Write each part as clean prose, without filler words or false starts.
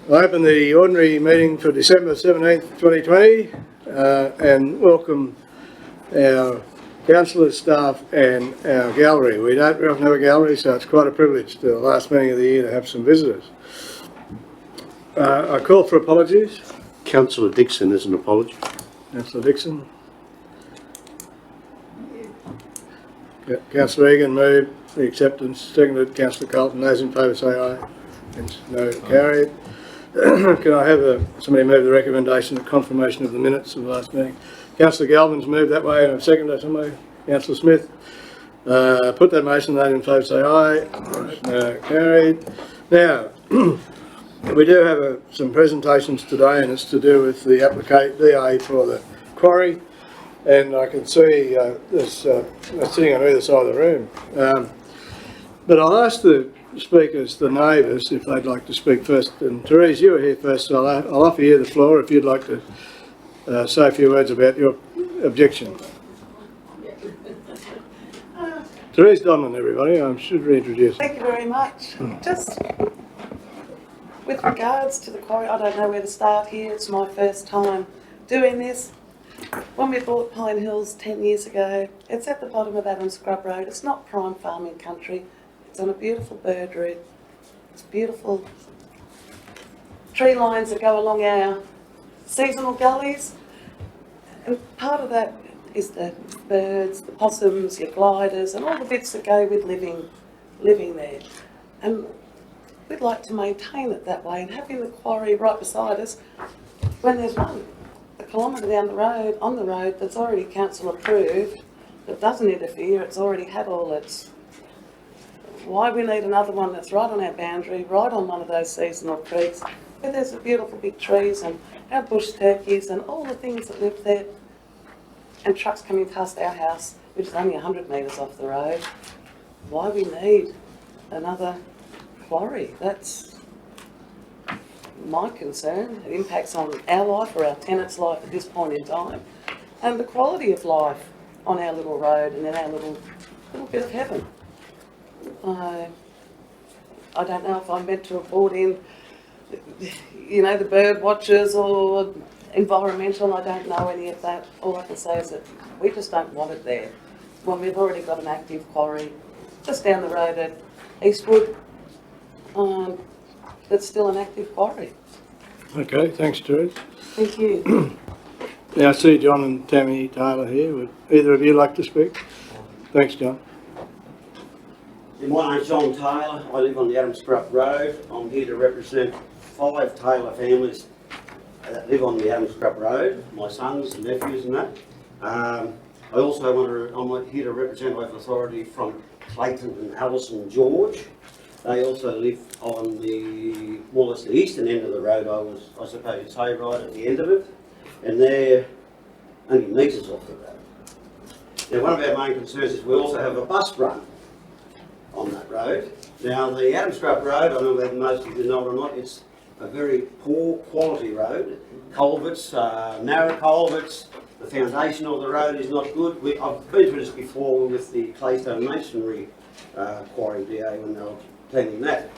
I open the ordinary meeting for December 17th, 2020 and welcome our councillors, staff and our gallery. We don't often have a gallery, so it's quite a privilege to the last meeting of the year to have some visitors. I call for apologies. Councillor Dixon is an apology. Councillor Dixon. Councillor Egan moved the acceptance. Seconded. Councillor Carlton. Those in favour say aye. No, carried. Can I have somebody move the recommendation of confirmation of the minutes of the last meeting? Councillor Galvin's moved that way, and I've seconded somebody. Councillor Smith. Put that motion. Those in favour say aye. No, carried. Now, we do have some presentations today, and it's to do with the DA for the quarry. And I can see this sitting on either side of the room. But I'll ask the speakers, the neighbours, if they'd like to speak first. And Therese, you were here first, so I'll offer you the floor if you'd like to say a few words about your objection. Therese Donlan, everybody, I should reintroduce. Thank you very much. Just with regards to the quarry, I don't know where to start here. It's my first time doing this. When we bought Pine Hills 10 years ago, it's at the bottom of Adams Scrub Road. It's not prime farming country. It's on a beautiful bird route. It's beautiful tree lines that go along our seasonal gullies. And part of that is the birds, the possums, your gliders, and all the bits that go with living there. And we'd like to maintain it that way, and having the quarry right beside us, when there's one a kilometre down the road, on the road, that's already council approved, that doesn't interfere, it's already had all its... Why we need another one that's right on our boundary, right on one of those seasonal creeks, where there's the beautiful big trees and our bush turkeys and all the things that live there, and trucks coming past our house, which is only 100 metres off the road. Why we need another quarry? That's my concern. It impacts on our life or our tenants' life at this point in time, and the quality of life on our little road and in our little bit of heaven. I don't know if I'm meant to have brought in, the bird watchers or environmental. I don't know any of that. All I can say is that we just don't want it there when we've already got an active quarry just down the road at Eastwood. That's still an active quarry. Okay, thanks, Therese. Thank you. Now I see John and Tammy Taylor here. Would either of you like to speak? Thanks, John. My name's John Taylor. I live on the Adams Scrub Road. I'm here to represent 5 Taylor families that live on the Adams Scrub Road, my sons and nephews and that. I'm here to represent local authority from Clayton and Alison George. They also live on the more or less the eastern end of the road, I suppose you'd say, right at the end of it. And they're only metres off the road. Now, one of our main concerns is we also have a bus run on that road. Now, the Adams Scrub Road, I don't know whether most of you know or not, it's a very poor quality road. Culverts, narrow culverts, the foundation of the road is not good. I've been through this before with the Claystone Masonry quarry DA when they were planning that.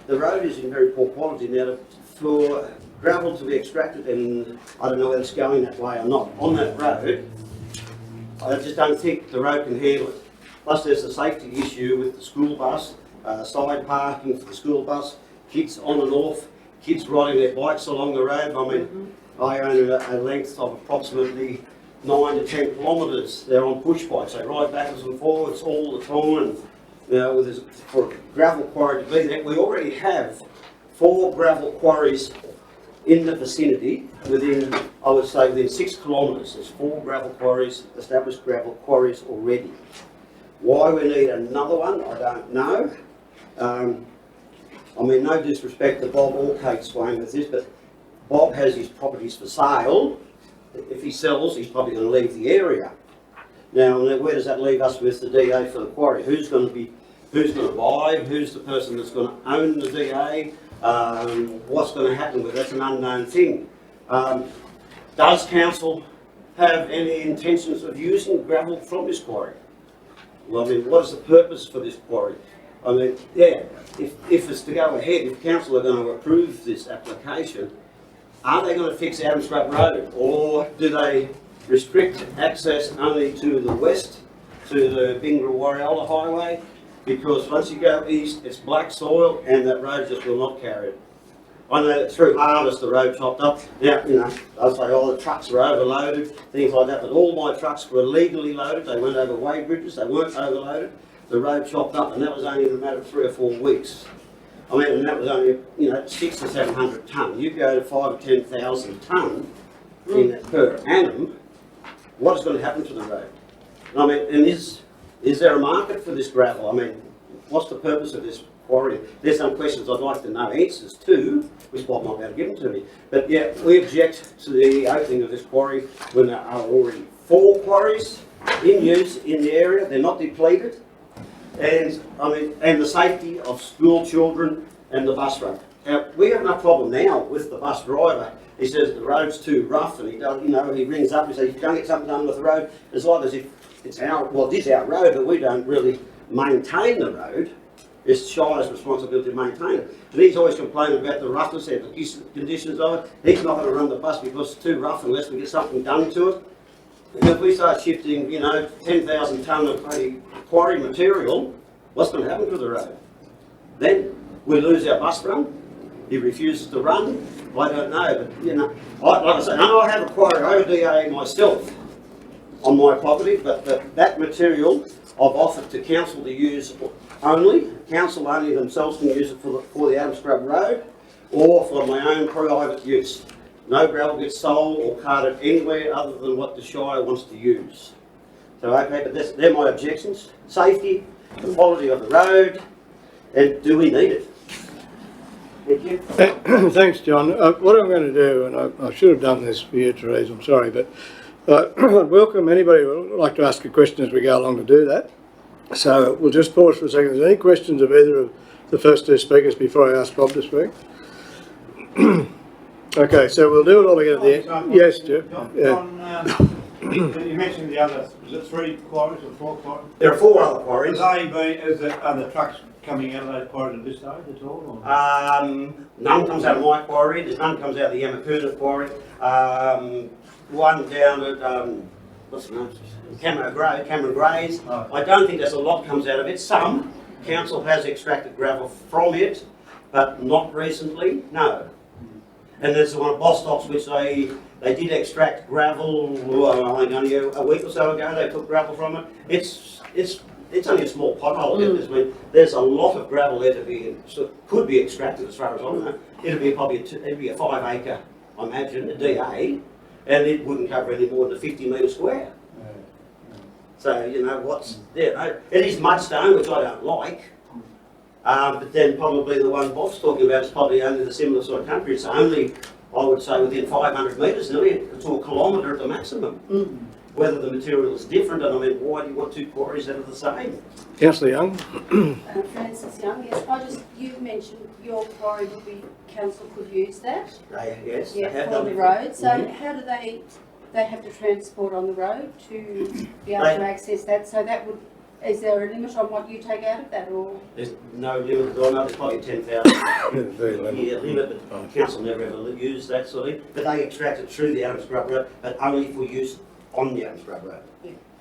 The road is in very poor quality. Now, for gravel to be extracted, and I don't know whether it's going that way or not, on that road, I just don't think the road can handle it. Plus there's a safety issue with the school bus, side parking for the school bus, kids on and off, kids riding their bikes along the road. I mean, I own a length of approximately 9 to 10 kilometres. They're on push bikes, they ride backwards and forwards all the time. For a gravel quarry to be there, we already have 4 gravel quarries in the vicinity within, I would say, within 6 kilometres. There's 4 gravel quarries, established gravel quarries already. Why we need another one, I don't know. I mean, no disrespect to Bob or Kate Swain with this, but Bob has his properties for sale. If he sells, he's probably going to leave the area. Now, where does that leave us with the DA for the quarry? Who's going to buy? Who's the person that's going to own the DA? What's going to happen with it? That's an unknown thing. Does council have any intentions of using gravel from this quarry? Well, I mean, what is the purpose for this quarry? I mean, yeah, if it's to go ahead, if council are going to approve this application, are they going to fix Adam Scrub Road, or do they restrict access only to the west, to the Bingra Warriola Highway? Because once you go east, it's black soil and that road just will not carry it. I know that through harvest the road chopped up. Now, you know, I'll say, oh, the trucks are overloaded, things like that, but all my trucks were legally loaded. They went over weigh bridges, they weren't overloaded. The road chopped up, and that was only in a matter of 3 or 4 weeks. I mean, and that was only, you know, 600 to 700 tonne. You go to 5,000 or 10,000 tonne per annum, what is going to happen to the road? I mean, and is there a market for this gravel? I mean, what's the purpose of this quarry? There's some questions I'd like to know answers to, which Bob might be able to give them to me. But yeah, we object to the opening of this quarry when there are already 4 quarries in use in the area. They're not depleted. And I mean, and the safety of school children and the bus road. Now, we have no problem now with the bus driver. He says the road's too rough, and he does, you know, he rings up and says, if you don't get something done with the road, it's like as if it's our, well, it is our road, but we don't really maintain the road. It's Shire's responsibility to maintain it. And he's always complaining about the roughness and the conditions of it. He's not going to run the bus because it's too rough unless we get something done to it. And if we start shifting, you know, 10,000 tonne of quarry material, what's going to happen to the road? Then we lose our bus run. He refuses to run. I don't know, but you know, like I say, I have a quarry ODA myself on my property, but that material I've offered to council to use only. Council only themselves can use it for the Adam Scrub Road or for my own private use. No gravel gets sold or carted anywhere other than what the Shire wants to use. So okay, but they're my objections. Safety, the quality of the road, and do we need it? Thank you. Thanks, John. What I'm going to do, and I should have done this for you, Therese, I'm sorry, but I'd welcome anybody who would like to ask a question as we go along to do that. So we'll just pause for a second. Is there any questions of either of the first 2 speakers before I ask Bob to speak? Okay, so we'll do it all together at the end. Yes, Jeff. Yeah. You mentioned the other, was it 3 quarries or 4 quarries? There are 4 other quarries. Are the trucks coming out of those quarries at this stage at all? Or? None comes out of my quarry. There's none comes out of the Yamakoona quarry. One down at what's the name? Cameron Gray's. Oh. I don't think there's a lot comes out of it. Some council has extracted gravel from it, but not recently. No. And there's the one at Bostock's which they did extract gravel. I think only a week or so ago they took gravel from it. It's only a small pothole. I mean, there's a lot of gravel there could be extracted as far as I know. It'd be probably it'd be a 5 acre, I imagine, a DA, and it wouldn't cover any more than 50 metres square. So you know what's there. No, it is mudstone, which I don't like. But then probably the one Bob's talking about is probably only the similar sort of country. It's only, I would say, within 500 metres, nearly to a kilometre at the maximum. Whether the material is different, and I mean, why do you want 2 quarries that are the same? Councillor Young. Francis Young, yes. You mentioned your quarry would be, council could use that. Yes. Yeah, for the road. So how do they have to transport on the road to be able to access that? So that would, is there a limit on what you take out of that, or? There's no limit. Well, no, there's probably 10,000. Very limited. Limit, but council never ever used that sort of thing. But they extract it through the Adam Scrub Road, but only for use on the Adam Scrub Road.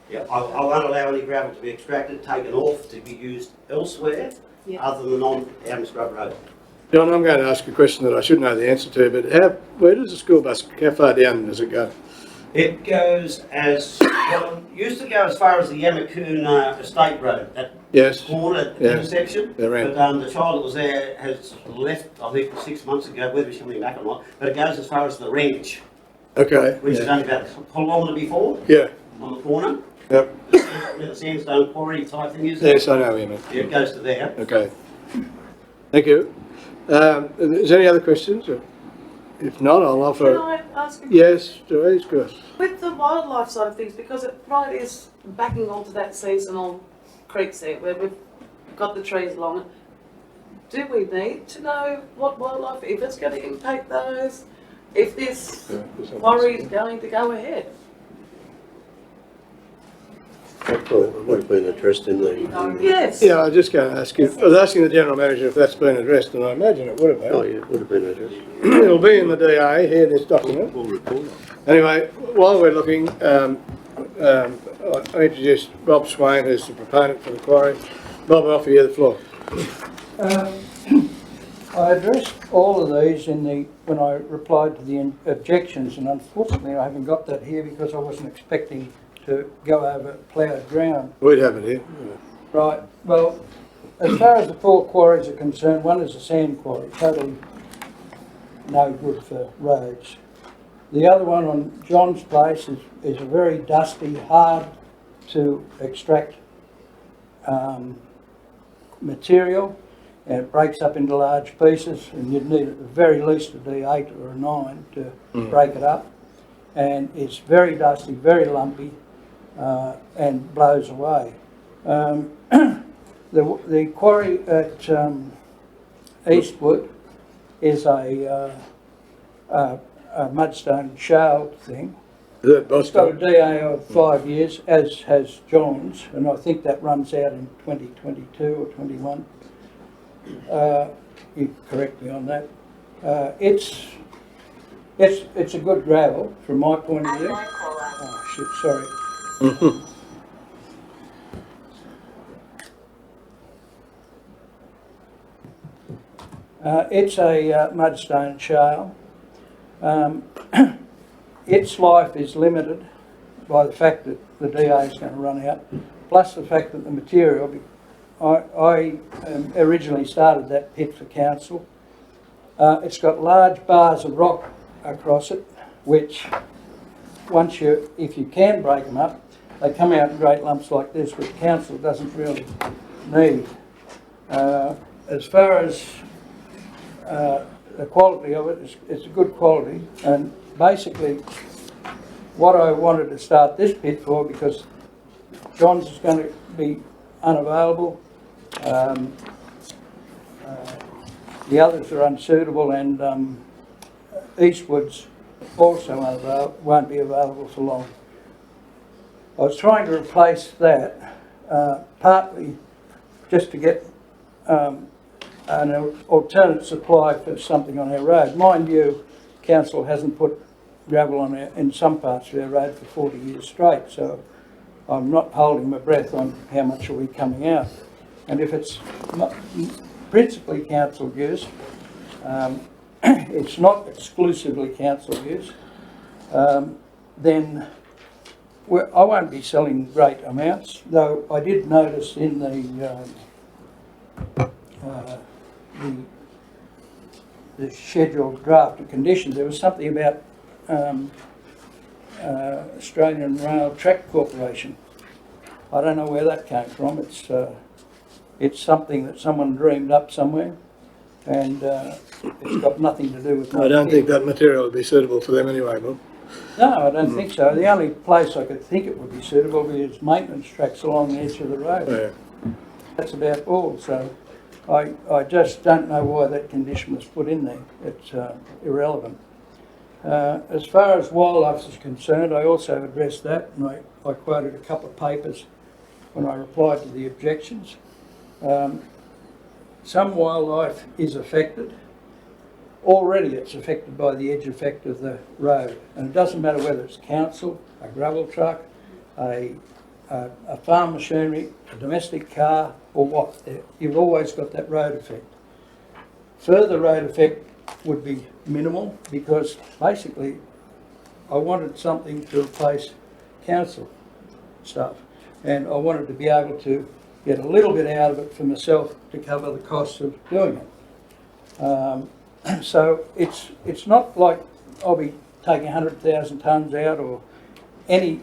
Yeah, I won't allow any gravel to be extracted, taken off to be used elsewhere, other than on Adam Scrub Road. John, I'm going to ask a question that I should know the answer to, but where does the school bus, how far down does it go? It goes well, it used to go as far as the Yamakoona Estate Road, that corner intersection. But the child that was there has left, I think, 6 months ago, whether he's coming back or not. But it goes as far as the range. Okay. Which is only about a kilometre before. Yeah. On the corner. Yep. Where the sandstone quarry type thing is. Yes, I know what you mean. Yeah, it goes to there. Okay. Thank you. Is there any other questions? If not, I'll offer. Can I ask a Yes, Therese, good. With the wildlife side of things, because it right is backing onto that seasonal creeks there where we've got the trees along it, do we need to know what wildlife, if it's going to impact those, if this quarry is going to go ahead? Well, it would have been addressed in the. Yes. Yeah, I was just going to ask you, I was asking the General Manager if that's been addressed, and I imagine it would have Oh, been. yeah, it would have been addressed. It'll be in the DA, here, this document. We'll report on it. Anyway, while we're looking, I introduced Rob Swain, who's the proponent for the quarry. Bob, I offer you the floor. I addressed all of these when I replied to the objections, and unfortunately I haven't got that here because I wasn't expecting to go over ploughed ground. We'd have it here. Right, well, as far as the 4 quarries are concerned, one is a sand quarry, totally no good for roads. The other one on John's place is a very dusty, hard to extract material, and it breaks up into large pieces, and you'd need at the very least a D8 or a 9 to break it up. And it's very dusty, very lumpy, and blows away. The quarry at Eastwood is a mudstone shale thing. Is that It's got a Boston? DA of 5 years, as has John's, and I think that runs out in 2022 or 21. You correct me on that. It's a good gravel from my point of view. Oh shit, sorry. It's a mudstone shale. Its life is limited by the fact that the DA is going to run out, plus the fact that the material, I originally started that pit for council. It's got large bars of rock across it, which if you can break them up, they come out in great lumps like this, which council doesn't really need. As far as the quality of it, it's a good quality, and basically what I wanted to start this pit for, because John's is going to be unavailable, the others are unsuitable, and Eastwood's also unavailable, won't be available for long. I was trying to replace that partly just to get an alternate supply for something on our road. Mind you, council hasn't put gravel on in some parts of our road for 40 years straight, so I'm not holding my breath on how much will be coming out. And if it's principally council use, it's not exclusively council use, then I won't be selling great amounts, though I did notice in the scheduled draft of conditions, there was something about Australian Rail Track Corporation. I don't know where that came from. It's something that someone dreamed up somewhere, and it's got nothing to do with my I don't pit. think that material would be suitable for them anyway, Bob. No, I don't think so. The only place I could think it would be suitable is maintenance tracks along the edge of the road. Yeah. That's about all. So I just don't know why that condition was put in there. It's irrelevant. As far as wildlife is concerned, I also addressed that, and I quoted a couple of papers when I replied to the objections. Some wildlife is affected. Already it's affected by the edge effect of the road, and it doesn't matter whether it's council, a gravel truck, a farm machinery, a domestic car, or what. You've always got that road effect. Further road effect would be minimal, because basically I wanted something to replace council stuff, and I wanted to be able to get a little bit out of it for myself to cover the costs of doing it. So it's not like I'll be taking 100,000 tonnes out or any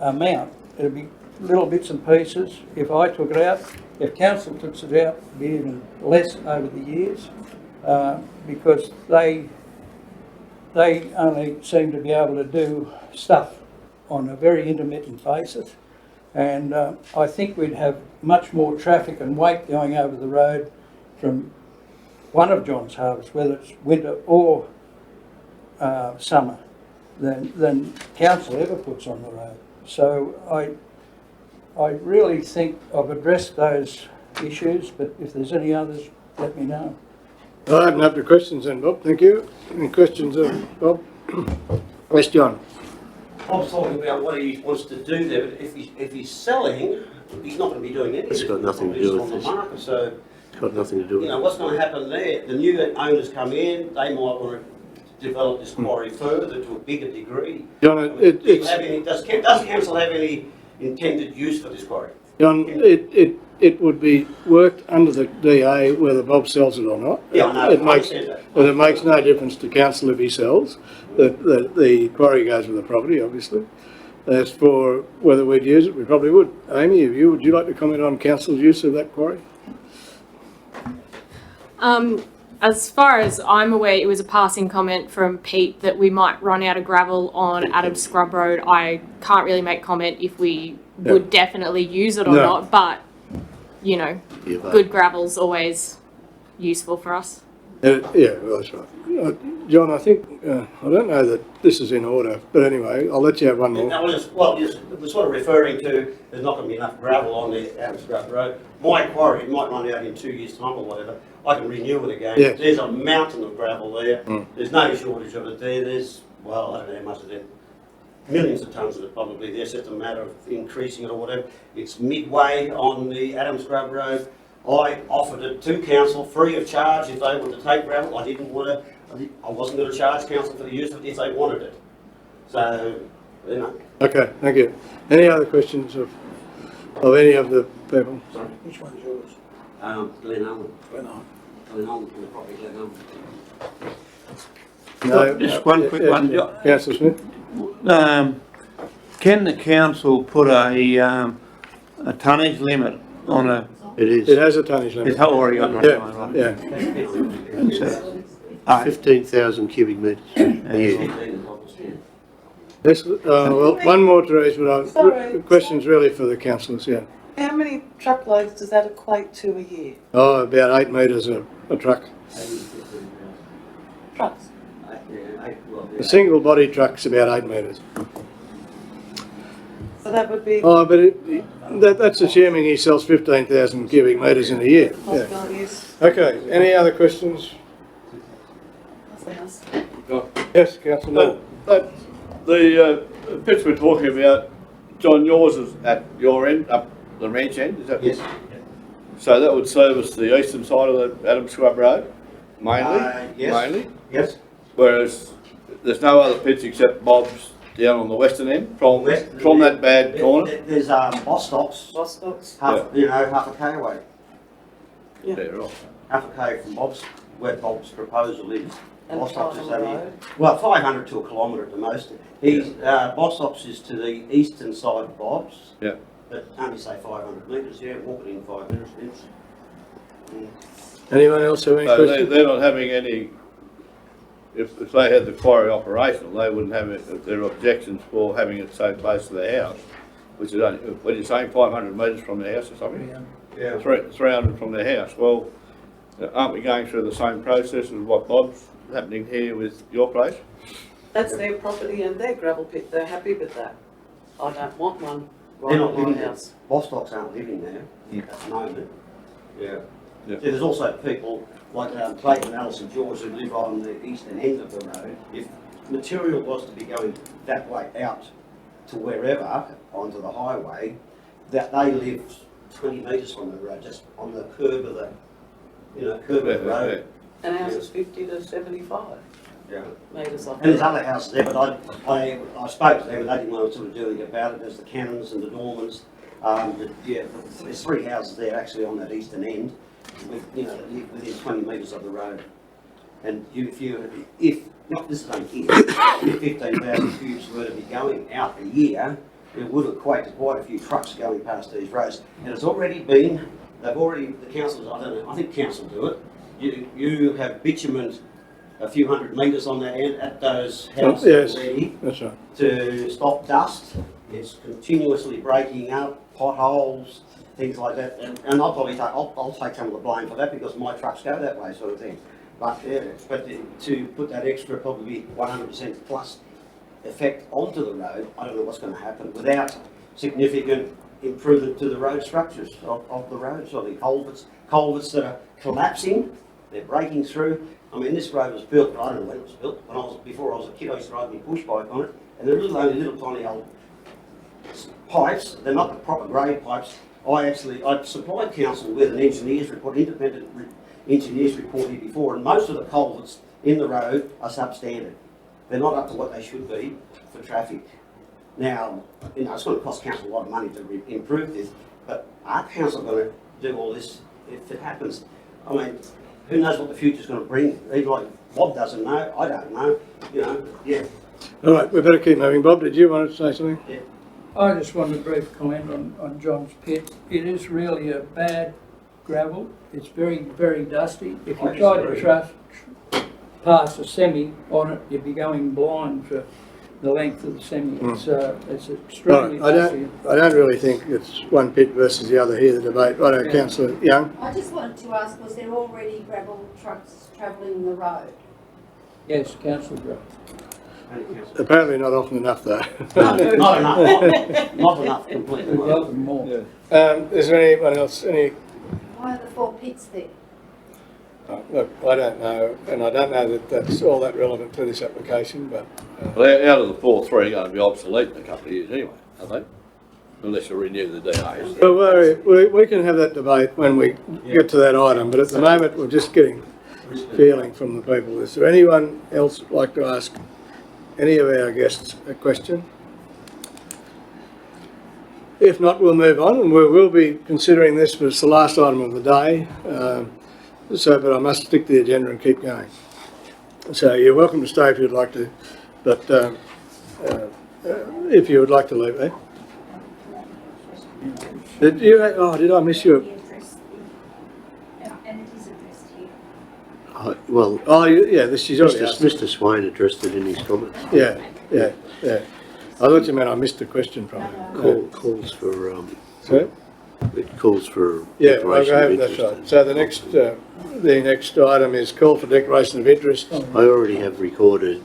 amount. It'll be little bits and pieces. If I took it out, if council took it out, it'd be even less over the years, because they only seem to be able to do stuff on a very intermittent basis, and I think we'd have much more traffic and weight going over the road from one of John's harvests, whether it's winter or summer, than council ever puts on the road. So I really think I've addressed those issues, but if there's any others, let me know. I'll open up to questions then, Bob. Thank you. Any questions, Bob? Yes, John. Bob's talking about what he wants to do there, but if he's selling, he's not going to be doing anything. It's got nothing to do with on the this. market, so, It's got nothing to do with you know, it. what's going to happen there? The new owners come in, they might want to develop this quarry further to a bigger degree. John, I mean, do you it's, have any- does council have any intended use for this quarry? John, it would be worked under the DA whether Bob sells it or not. Yeah, I know, It I makes, understand that. well, it makes no difference to council if he sells. The quarry goes with the property, obviously. As for whether we'd use it, we probably would. Amy, would you like to comment on council's use of that quarry? As far as I'm aware, it was a passing comment from Pete that we might run out of gravel on Adams Scrub Road. I can't really make comment if we would definitely use it or No. not, but, you know, Yeah, but good gravel's always useful for us. Yeah, well, that's right. John, I think, I don't know that this is in order, but anyway, I'll let you have one more. We're sort of referring to, there's not going to be enough gravel on the Adams Scrub Road. My quarry, it might run out in 2 years' time or whatever. I can renew it again. Yes. There's a mountain of gravel there. There's no shortage of it there. There's, well, I don't know how much of it. Millions of tonnes of it probably there. It's just a matter of increasing it or whatever. It's midway on the Adams Scrub Road. I offered it to council free of charge if they wanted to take gravel. I didn't want to, I wasn't going to charge council for the use of it if they wanted it. So, you know. Okay, thank you. Any other questions of any of the people? Which one's yours? Glen Allen. Glen Allen. Glen Allen, from the property Glen Allen. No, Just one quick one. Councillor Smith? Can the council put a tonnage limit on a, it is It has a tonnage it's limit. already got one, Yeah, right? yeah. So, alright, 15,000 cubic metres a year. Yes, well, one more, Therese, but Sorry. the question's really for the councillors, yeah. How many truckloads does that equate to a year? Oh, about 8 metres a truck. Trucks? A single body truck's about 8 metres. So that would be Oh, but that's assuming he sells 15,000 cubic metres in a year. Yeah. possibilities. Okay, any other questions? Yes, councillor. The pits we're talking about, John, yours is at your end, up the ranch end, is that? Yes. So that would service the eastern side of the Adams Scrub Road, mainly? Yes. Mainly? Yes. Whereas there's no other pits except Bob's down on the western end, from that bad corner? There's Bostock's, Bostocks. half a k away. Yeah, right. Half a k from Bob's, where Bob's proposal is. And Bostock's is on the only, road. well, 500 to a kilometre at the most. Bostock's is to the eastern side of Bob's. Yeah. But only say 500 metres, yeah, walk it in 5 minutes. Anyone else have any So questions? they're not having any, if they had the quarry operational, they wouldn't have their objections for having it so close to their house, which is only, what are you saying, 500 metres from their house or something? Yeah. 300 from their house. Well, aren't we going through the same process as what Bob's happening here with your place? That's their property and their gravel pit. They're happy with that. I don't want one They're right not on my living there. house. Bostock's aren't living there at the moment. Yeah. Yeah. There's also people like Clayton, Alice and George who live on the eastern end of the road. If material was to be going that way out to wherever, onto the highway, that they live 20 metres from the road, just on the curb of the, curb of the road. And ours is 50 to 75 Yeah. metres off. And there's other houses there, but I spoke to them and they didn't want to sort of do anything about it. There's the Cannons and the Dormans. There's 3 houses there actually on that eastern end, within 20 metres of the road. And if not, this is only here, if 15,000 cubes were to be going out a year, it would equate to quite a few trucks going past these roads. And it's already been, the councils, I don't know, I think council do it. You have bitumen a few hundred metres on that end at those houses Yes, already that's right. to stop dust. It's continuously breaking up, potholes, things like that. And I'll probably I'll take some of the blame for that because my trucks go that way, sort of thing. But to put that extra, probably 100% plus effect onto the road, I don't know what's going to happen without significant improvement to the road structures of the roads, or the culverts that are collapsing, they're breaking through. I mean, this road was built, I don't know when it was built, before I was a kid, I used to ride my push bike on it, and they're only little tiny old pipes, they're not the proper grade pipes. I supplied council with an engineer's report, independent engineer's report here before, and most of the culverts in the road are substandard. They're not up to what they should be for traffic. Now, you know, it's going to cost council a lot of money to improve this, but are council going to do all this if it happens? I mean, who knows what the future's going to bring? Even like Bob doesn't know, I don't know, you know, yeah. All right, we better keep moving. Bob, did you want to say something? Yeah. I just wanted a brief comment on John's pit. It is really a bad gravel. It's very, very dusty. If you try to pass a semi on it, you'd be going blind for the length of the semi. It's extremely dusty. I don't really think it's one pit versus the other here, the debate. Right, Yeah. Councillor Young? I just wanted to ask, was there already gravel trucks travelling the road? Yes, councillor Grove. Apparently not often enough though. Not enough, not enough completely. We'd love them more. Is there anyone else, Why are the 4 pits there? look, I don't know, and I don't know that that's all that relevant to this application, but Well, out of the 4, 3 are going to be obsolete in a couple of years anyway, are they? Unless you renew the DAs. well, we can have that debate when we get to that item, but at the moment we're just getting feeling from the people. Is there anyone else like to ask any of our guests a question? If not, we'll move on, and we will be considering this, but it's the last item of the day. But I must stick to the agenda and keep going. So you're welcome to stay if you'd like to, but if you would like to leave, eh? Did I miss you? And it is addressed here. Well, She's already asked. Mr. Swain addressed it in his comments. Yeah. I thought you meant I missed the question from you. Calls for, Sorry? it calls for Yeah, declaration of okay, that's interest. right. So the next item is call for declaration of interest. I already have recorded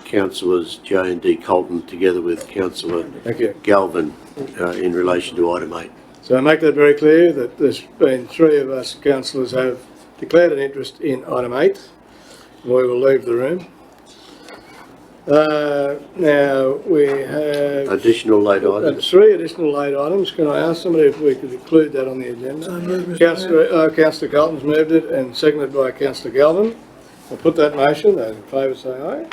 councillors J and D Colton together with councillor Thank you. Galvin in relation to item 8. So I make that very clear that there's been 3 of us councillors have declared an interest in item 8. We will leave the room. Now we have Additional late items. 3 additional late items. Can I ask somebody if we could include that on the agenda? Councillor Carlton's moved it and seconded by Councillor Galvin. I'll put that motion. Those in favour say aye.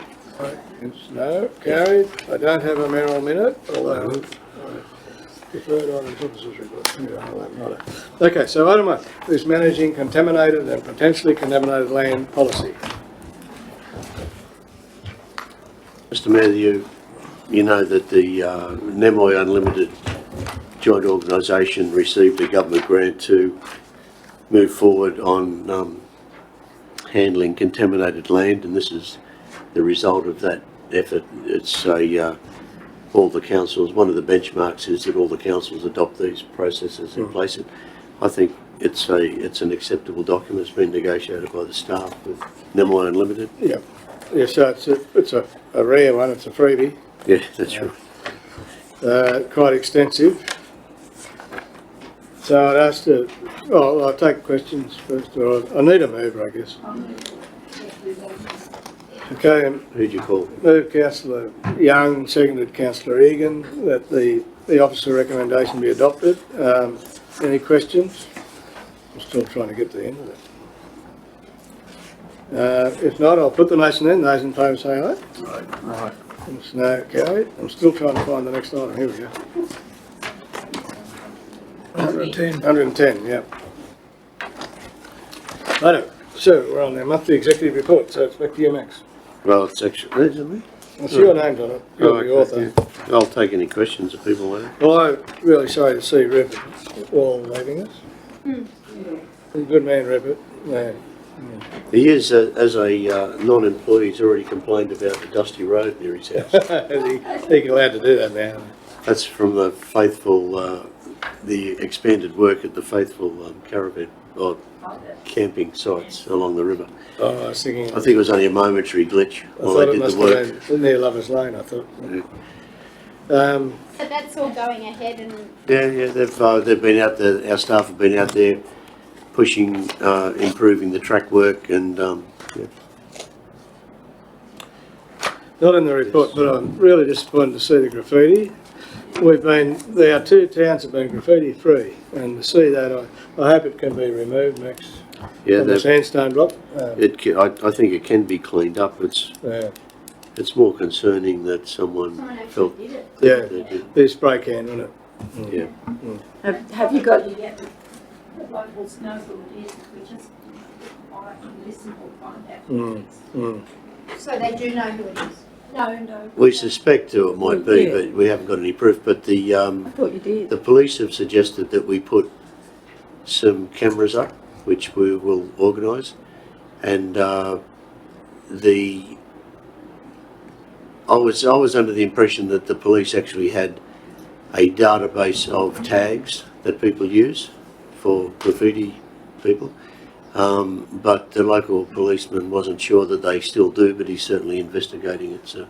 Against no. Carried. I don't have a mayoral minute, although deferred items officers report. Okay, so item 1 is managing contaminated and potentially contaminated land policy. Mr Mayor, you know that the Nemoy Unlimited joint organisation received a government grant to move forward on handling contaminated land, and this is the result of that effort. It's all the councils, one of the benchmarks is that all the councils adopt these processes in place. And I think it's an acceptable document. It's been negotiated by the staff with Nemoy Unlimited. Yeah. Yeah, so it's a rare one, it's a freebie, Yeah, that's right. quite extensive. So I'd ask I'll take questions first, or I need a mover, I guess. Okay, Who'd you call? move Councillor Young, seconded Councillor Egan, that the officer recommendation be adopted. Any questions? I'm still trying to get to the end of it. If not, I'll put the motion in. Those in favour say aye. Aye. It's no carried. I'm still trying to find the next item. Here we go. 110. 110, yeah. Righto. So we're on the monthly executive report, so it's back to you, Max. Well, it's actually, isn't it? I see your name's on it. You're the author. Yeah. I'll take any questions if people want. Well, I'm really sorry to see Rupert all leaving us. He's a good man, Rupert. Yeah. He is, as a non-employee, he's already complained about the dusty road near his house. He's allowed to do that now. That's from the Faithful, the expanded work at the Faithful Caravan. or camping sites along the river. Oh, I was thinking, I think it was only a momentary glitch I while thought they it did must the work. have been near Lovers Lane, I thought. Yeah. So that's all going ahead and They've been out there, our staff have been out there pushing, improving the track work and, yeah. Not in the report, but I'm really disappointed to see the graffiti. Our two towns have been graffiti free, and to see that, I hope it can be removed, Max, Yeah, from the they've- sandstone block. I think it can be cleaned up. Yeah, It's more concerning that someone Someone actually felt did it. yeah, they did. the spray can, wasn't it? Yeah. Have you got? the locals know who it is, we just, I can listen or find out. Mm, mm. So they do know who it is? No. We suspect who it might be, Yeah. but we haven't got any proof. But I thought you did. the police have suggested that we put some cameras up, which we will organise, and I was under the impression that the police actually had a database of tags that people use for graffiti people. But the local policeman wasn't sure that they still do, but he's certainly investigating it, so.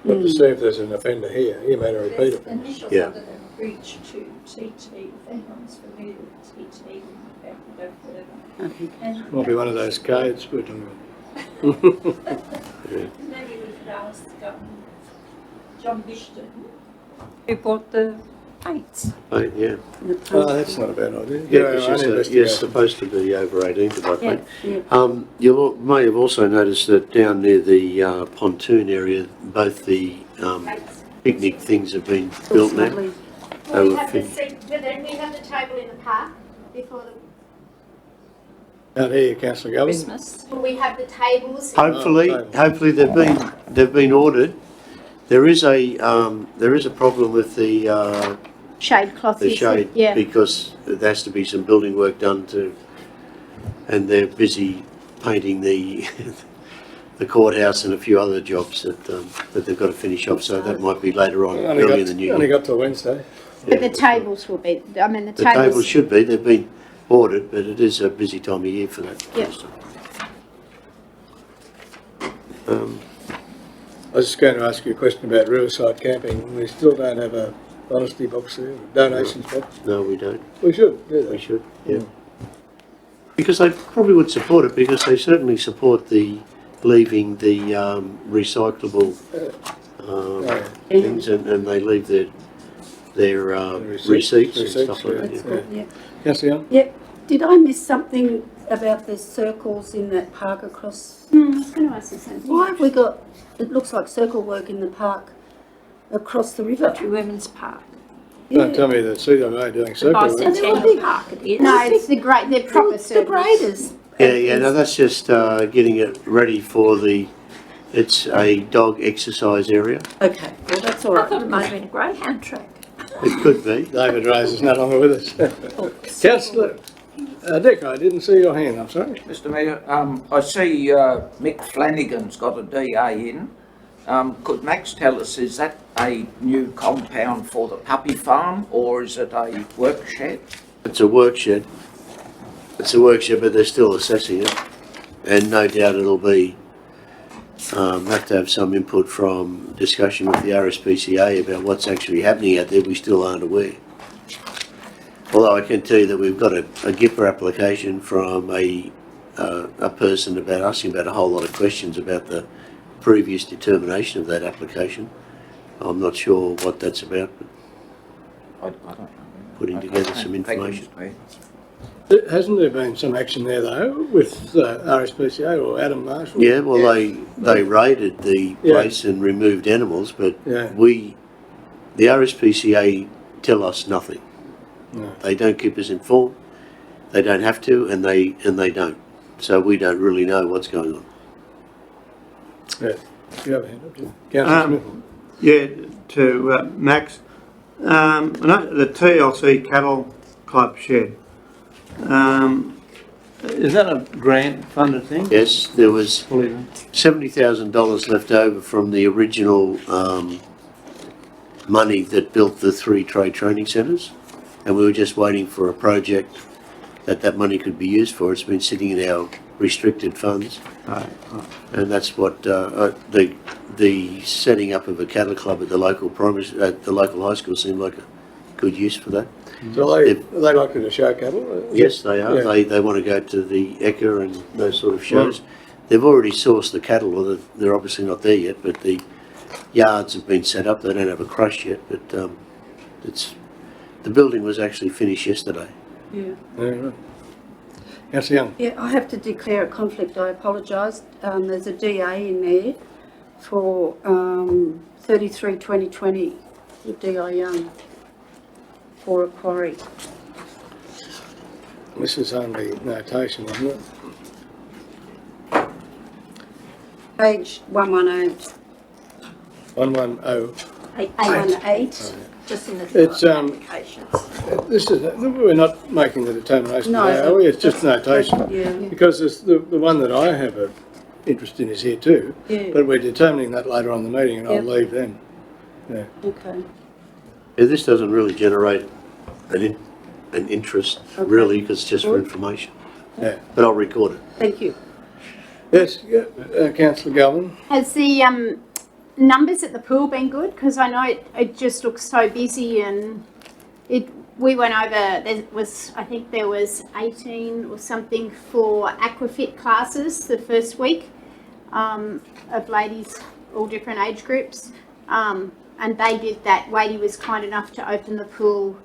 But to see if there's an offender here, you may not repeat it. Initials Yeah. under the bridge to TT, if anyone's familiar with TT, whatever. And Might be one of those codes, but maybe we could ask John Bishton, who bought the paints. Right, yeah. that's not a bad idea. Yeah, our it's own just it's investigation. supposed to be over 18 to buy paint. Yeah. You may have also noticed that down near the pontoon area, both the picnic things have been built now. Lovely. They We were have the fin- seat, but then we have the table in the park before the Out here, Councillor Galvin. Christmas. We have the tables. Hopefully, Oh, hopefully they've been ordered. There is a problem with the Shade cloth. shade Yeah. because there has to be some building work done to, and they're busy painting the the courthouse and a few other jobs that they've got to finish off. So that might be later on, early in the new Only year. got till Wednesday. But the tables will be, I mean, the The tables tables. should be. They've been ordered, but it is a busy time of year for that. Yep. I was just going to ask you a question about Riverside Camping. We still don't have a honesty box there, donations box. No, we don't. We should do We that. should, yeah. Because they probably would support it, because they certainly support the leaving the recyclable things, and they leave their receipts and stuff like that. Yeah. Yeah. Councillor Young? Yep. Did I miss something about the circles in that park across? I was going to ask you something. Why have we got, it looks like circle work in the park across the river? Country Women's Park. Don't tell me that CWA doing circle work. Bicentennial Park it is. No, it's the great, they're proper The graders. Yeah, no, that's just getting it ready for it's a dog exercise area. Okay, well, that's all I right. thought it might have been a greyhound track. It could be. David Rose is no longer with us. Councillor Dick, I didn't see your hand, I'm sorry. Mr Mayor, I see Mick Flanagan's got a DA in. Could Max tell us, is that a new compound for the puppy farm or is it a work shed? It's a work shed. It's a work shed, but they're still assessing it. And no doubt it'll be, have to have some input from discussion with the RSPCA about what's actually happening out there. We still aren't aware. Although I can tell you that we've got a GIPA application from a person asking about a whole lot of questions about the previous determination of that application. I'm not sure what that's about, but I don't know. putting Okay, together some thank you, information. Mr Mayor. Hasn't there been some action there though with RSPCA or Adam Marshall? Yeah, well, they raided the Yeah. place and removed animals, but Yeah. the RSPCA tell us nothing. No. They don't keep us informed. They don't have to, and they don't. So we don't really know what's going on. Yeah. You have a hand up, Jim. Councillor Smith. Yeah, to Max. I know the TLC Cattle Club shed. Is that a grant funded thing? Yes, there was Fully. $70,000 left over from the original money that built the 3 trade training centres, and we were just waiting for a project that money could be used for. It's been sitting in our restricted funds. Right. And that's what, the setting up of a cattle club at the local high school seemed like a good use for that. So are they likely to show cattle? Yes, they are. Yeah. They want to go to the Ekka and those sort of shows. They've already sourced the cattle, or they're obviously not there yet, but the yards have been set up. They don't have a crush yet, but the building was actually finished yesterday. Yeah. Yeah, right. Councillor Young. Yeah, I have to declare a conflict, I apologise. There's a DA in there for 33/2020, with DI Young, for a quarry. This is only notation, wasn't it? Page 118. 110. A18. Just in the It's, applications. This is, we're not making the determination No, today, are we? It's just notation. Yeah. Because it's the one that I have an interest in is here too, Yeah. but we're determining that later on in the meeting and I'll Yep. leave then. Yeah. Okay. Yeah, this doesn't really generate an interest, Okay. really, because it's just for Good. information. Yeah. But I'll record it. Thank you. Yes, yeah, Councillor Galvin. Has the numbers at the pool been good? Because I know it just looks so busy, and we went over, I think there was 18 or something for aquafit classes the first week of ladies, all different age groups. And they did that. Wadey was kind enough to open the pool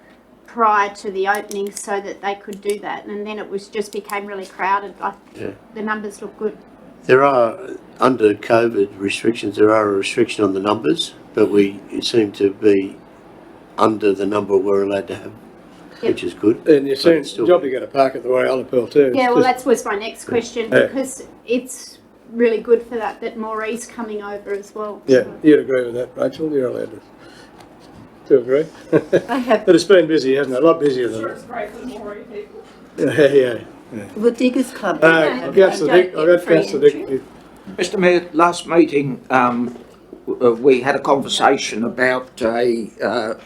prior to the opening so that they could do that. And then it just became really crowded. Yeah. The numbers look good. There are, under COVID restrictions, there are a restriction on the numbers, but we seem to be under the number we're allowed to have, which is good. And you But soon, it's still job to get a park at the Royal Pearl too. Yeah, well, It's that was my next question, Yeah. because it's really good for that Maureen's coming over as well. yeah, you'd agree with that, Rachel, you're allowed to agree. I have But it's been busy, hasn't it? A lot busier than It's great for the Maori people. Yeah. the Diggers Club. Councillor Dick, I've got Councillor Dick. Mr Mayor, last meeting, we had a conversation about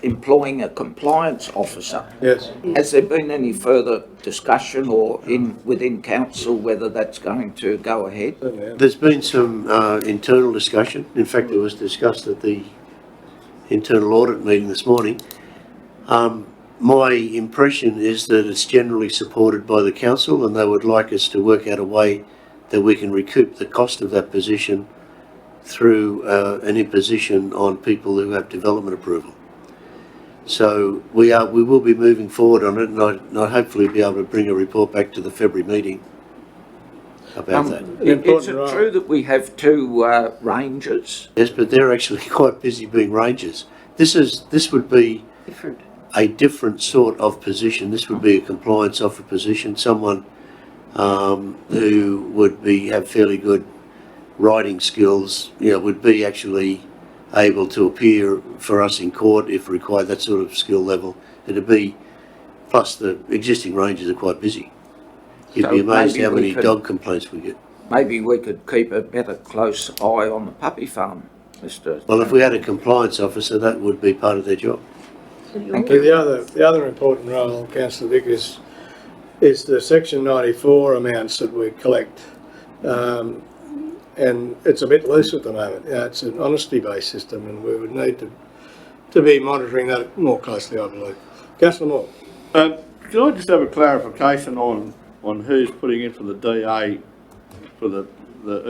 employing a compliance officer. Yes. Has there been any further discussion or within council whether that's going to go ahead? There's been some internal discussion. In fact, it was discussed at the internal audit meeting this morning. My impression is that it's generally supported by the council, and they would like us to work out a way that we can recoup the cost of that position through an imposition on people who have development approval. So we will be moving forward on it, and I'll hopefully be able to bring a report back to the February meeting about that. Is it true that we have two rangers? Yes, but they're actually quite busy being rangers. This would be Different. a different sort of position. This would be a compliance officer position, someone who would have fairly good writing skills, would be actually able to appear for us in court if required, that sort of skill level. It'd be, plus the existing rangers are quite busy. You'd So be amazed maybe how we many could- dog complaints we get. Maybe we could keep a better close eye on the puppy farm, Mr. Well, if we had a compliance officer, that would be part of their job. Thank you. The other important role, Councillor Dick, is the Section 94 amounts that we collect. And it's a bit loose at the moment. It's an honesty-based system, and we would need to be monitoring that more closely, I believe. Councillor Moore. Can I just have a clarification on who's putting in for the DA for the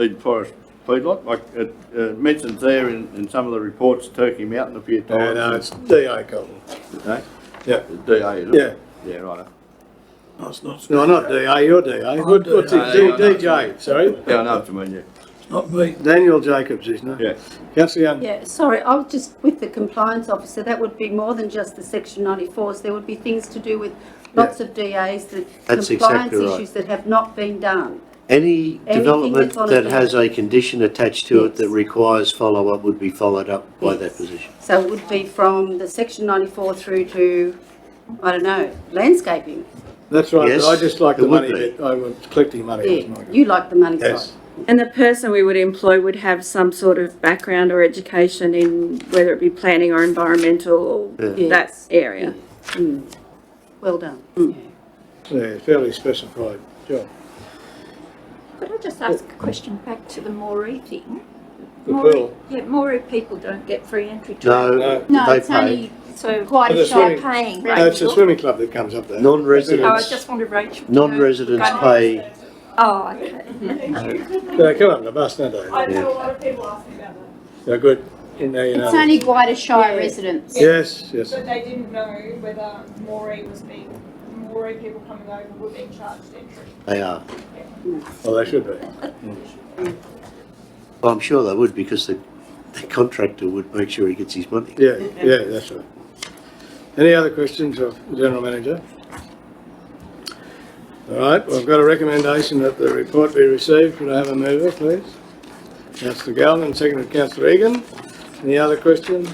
Eden Forest feedlot? Like it mentions there in some of the reports, Turkey Mountain a few times. No, it's DA Colton. No? Yeah. DA, is it? Yeah. Yeah, right. No, not DA, you're DA. What's it? DJ, sorry. Yeah, I know what you mean, yeah. Not me. Daniel Jacobs is, no? Yeah. Councillor Young. Yeah, sorry, I was just with the compliance officer, that would be more than just the Section 94s. There would be things to do with lots of DAs, the That's compliance exactly right. issues that have not been done. Any development that's on that a- has a condition attached to it Yes. that requires follow-up would be followed up by that Yes. position. So it would be from the Section 94 through to, I don't know, landscaping. That's right, Yes, but I just like it the would money be. bit. I want collecting money. Yeah, was my good. you like the money Yes. side. And the person we would employ would have some sort of background or education in whether it be planning or environmental or Yeah. that area. Mm. Well done. Yeah, fairly specified job. Could I just ask a question back to the Moree thing? The pool. Yeah, Moree people don't get free entry to No, it. No, They it's pay. only So quite But a it's short. really- paying No, it's a Rachel. swimming club that comes up there. Oh, I Non-residents, just wanted Rachel to non-residents know. pay, Oh, okay. They come up on the bus, don't they? I know a lot of people ask me about that. Yeah, good. Now you know. It's only Guida Shire residents. Yes, yes. But they didn't know whether Moree people coming over were being charged entry. they are. Well, they should be. Well, I'm sure they would because the contractor would make sure he gets his money. Yeah, yeah, that's right. Any other questions of the General Manager? All right, well, I've got a recommendation that the report be received. Could I have a mover, please? Councillor Galvin, seconded Councillor Egan. Any other questions?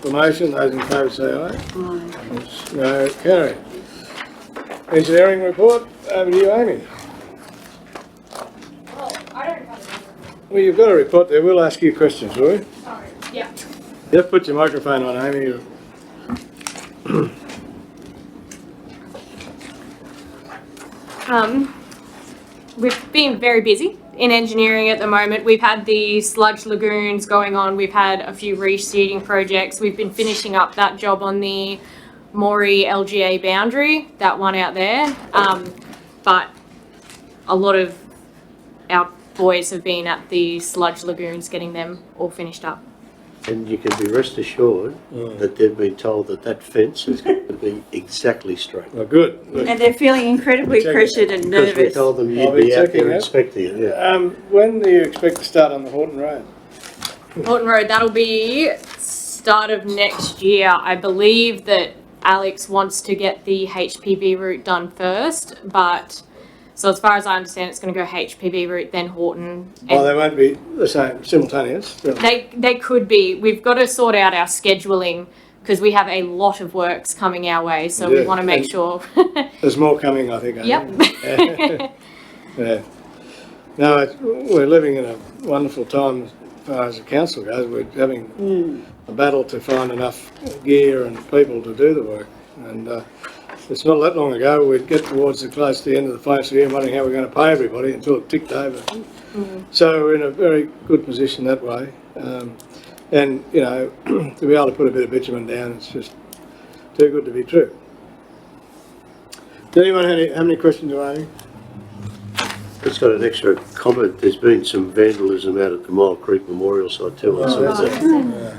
For motion, those in favour say aye. Aye. No, carried. Engineering report, over to you, Amy. Oh, I don't have it. Well, you've got a report there. We'll ask you questions, will we? Sorry. Yeah. Just put your microphone on, Amy. We've been very busy in engineering at the moment. We've had the sludge lagoons going on. We've had a few reseeding projects. We've been finishing up that job on the Moree LGA boundary, that one out there. But a lot of our boys have been at the sludge lagoons getting them all finished up. And you can be rest assured that they've been told that that fence is going to be exactly straight. Well, good. Good. And they're feeling incredibly Check it. pressured and Because we nervous. told them I'll you'd be be out checking there it. inspecting it, yeah. When do you expect to start on the Horton Road? Horton Road, that'll be start of next year. I believe that Alex wants to get the HPV route done first, but so as far as I understand, it's going to go HPV route, then Horton. Well, they won't be the same, simultaneous. will they? They could be. We've got to sort out our scheduling because we have a lot of works coming our way, so we Yeah, want to make and- sure. There's more coming, I think. Amy. Yep. Yeah. No, we're living in a wonderful time as far as the council goes. We're having a battle to find enough gear and people to do the work. And it's not that long ago we'd get towards close to the end of the financial year wondering how we're going to pay everybody until it ticked over. So we're in a very good position that way. And, you know, to be able to put a bit of bitumen down, it's just too good to be true. Does anyone have any questions of Amy? It's got an extra comment. There's been some vandalism out at the Mile Creek Memorial site too. Oh, that's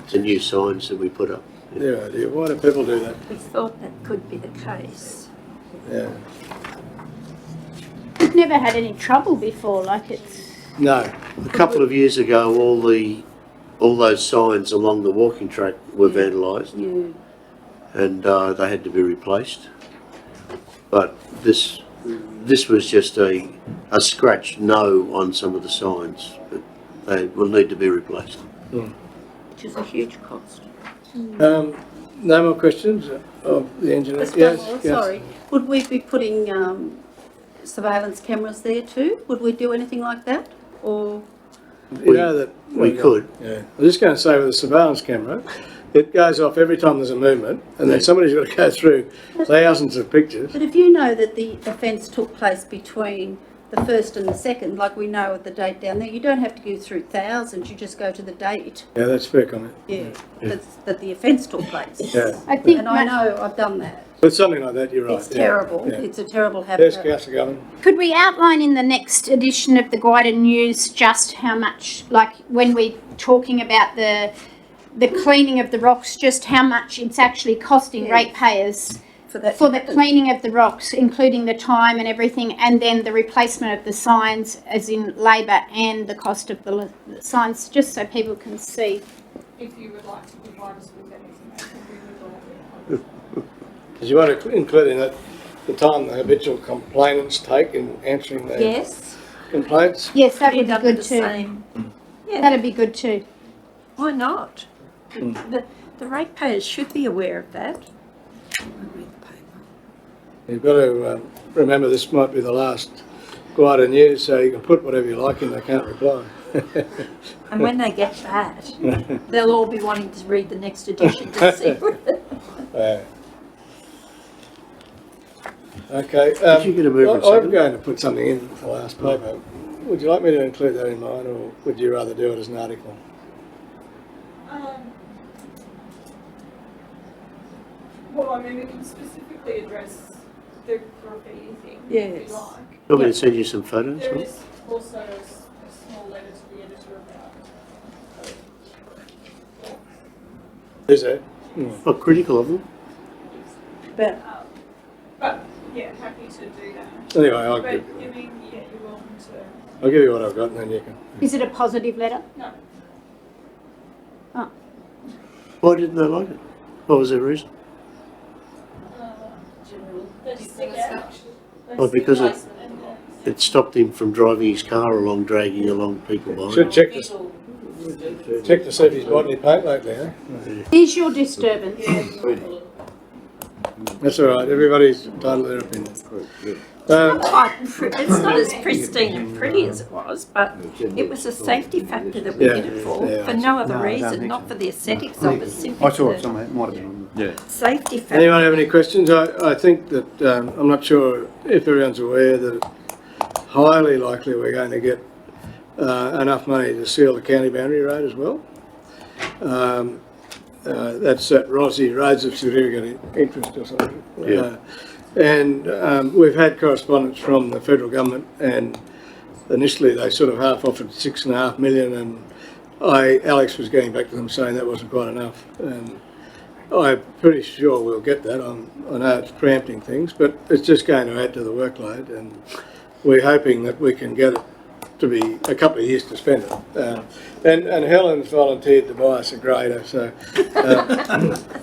It's a new signs that we put up. Yeah, dear. Why do people do that? We thought that could be the case. Yeah. We've never had any trouble before, like it's. No. A couple of years ago, all those signs along the walking track were vandalised, and they had to be replaced. But this was just a scratch no on some of the signs, but they will need to be replaced. Which is a huge cost. No more questions of the engineer? Mr. Yes, Bramwell, yes. sorry, would we be putting surveillance cameras there too? Would we do anything like that? Or You know that... We could. Yeah. I was just going to say with the surveillance camera, it goes off every time there's a movement, and then somebody's got to go through thousands of pictures. but if you know that the offence took place between the first and the second, like we know at the date down there, you don't have to go through thousands, you just go to the date. Yeah, that's a fair comment. Yeah, that the offence took place. Yeah. I think And I know I've done that. But something like that, you're right. It's yeah. terrible. Yeah. It's a terrible habit. Yes, Councillor Govan. Could we outline in the next edition of the Guida News just how much, like when we're talking about the cleaning of the rocks, just how much it's actually costing ratepayers for that for the cleaning of the rocks, including the time and everything, and then the replacement of the signs, as in labour and the cost of the signs, just so people can see. If you would like to provide us with that information, we would like it. Did you want to include in that the time the habitual complainants take in answering their Yes. complaints? Yes, that Could would be end up good with too. the same. Yeah. That'd be good too. Why not? The ratepayers should be aware of that. You've got to remember this might be the last Guida News, so you can put whatever you like in, they can't reply. And when they get that, they'll all be wanting to read the next edition to see. Okay. Did you get a mover and I'm second? going to put something in the last paper. Would you like me to include that in mine, or would you rather do it as an article? Well, I mean, we can specifically address the graffiti thing if Yes. you like. Want me to send you some photos? There or- is also a small letter to the editor about. Is it? Not critical of them. But But yeah, happy to do that. Anyway, I'll But give, I mean, yeah, you're welcome to. I'll give you what I've got, and then you can. Is it a positive letter? No. Why didn't they like it? What was their reason? They stick out. Oh, because it stopped him from driving his car along, dragging along people behind Should him. check to see if he's bought any paint lately, eh? Is your disturbance? That's all right. Everybody's entitled to their opinion. It's not as pristine and pretty as it was, but it was a safety factor that we Yeah, did it for yeah. no other No, I don't reason, think not so. for the aesthetics of it, simply I saw it the somewhere, it might have been on the... safety factor. Anyone have any questions? I think that, I'm not sure if everyone's aware that it's highly likely we're going to get enough money to seal the county boundary road as well. That's at Rossi, Roads of Significant Interest or something. Yeah. And we've had correspondence from the federal government, and initially they sort of half offered 6.5 million, and Alex was getting back to them saying that wasn't quite enough. And I'm pretty sure we'll get that. I know it's preempting things, but it's just going to add to the workload, and we're hoping that we can get it to be a couple of years to spend it. And Helen's volunteered to buy us a grader, so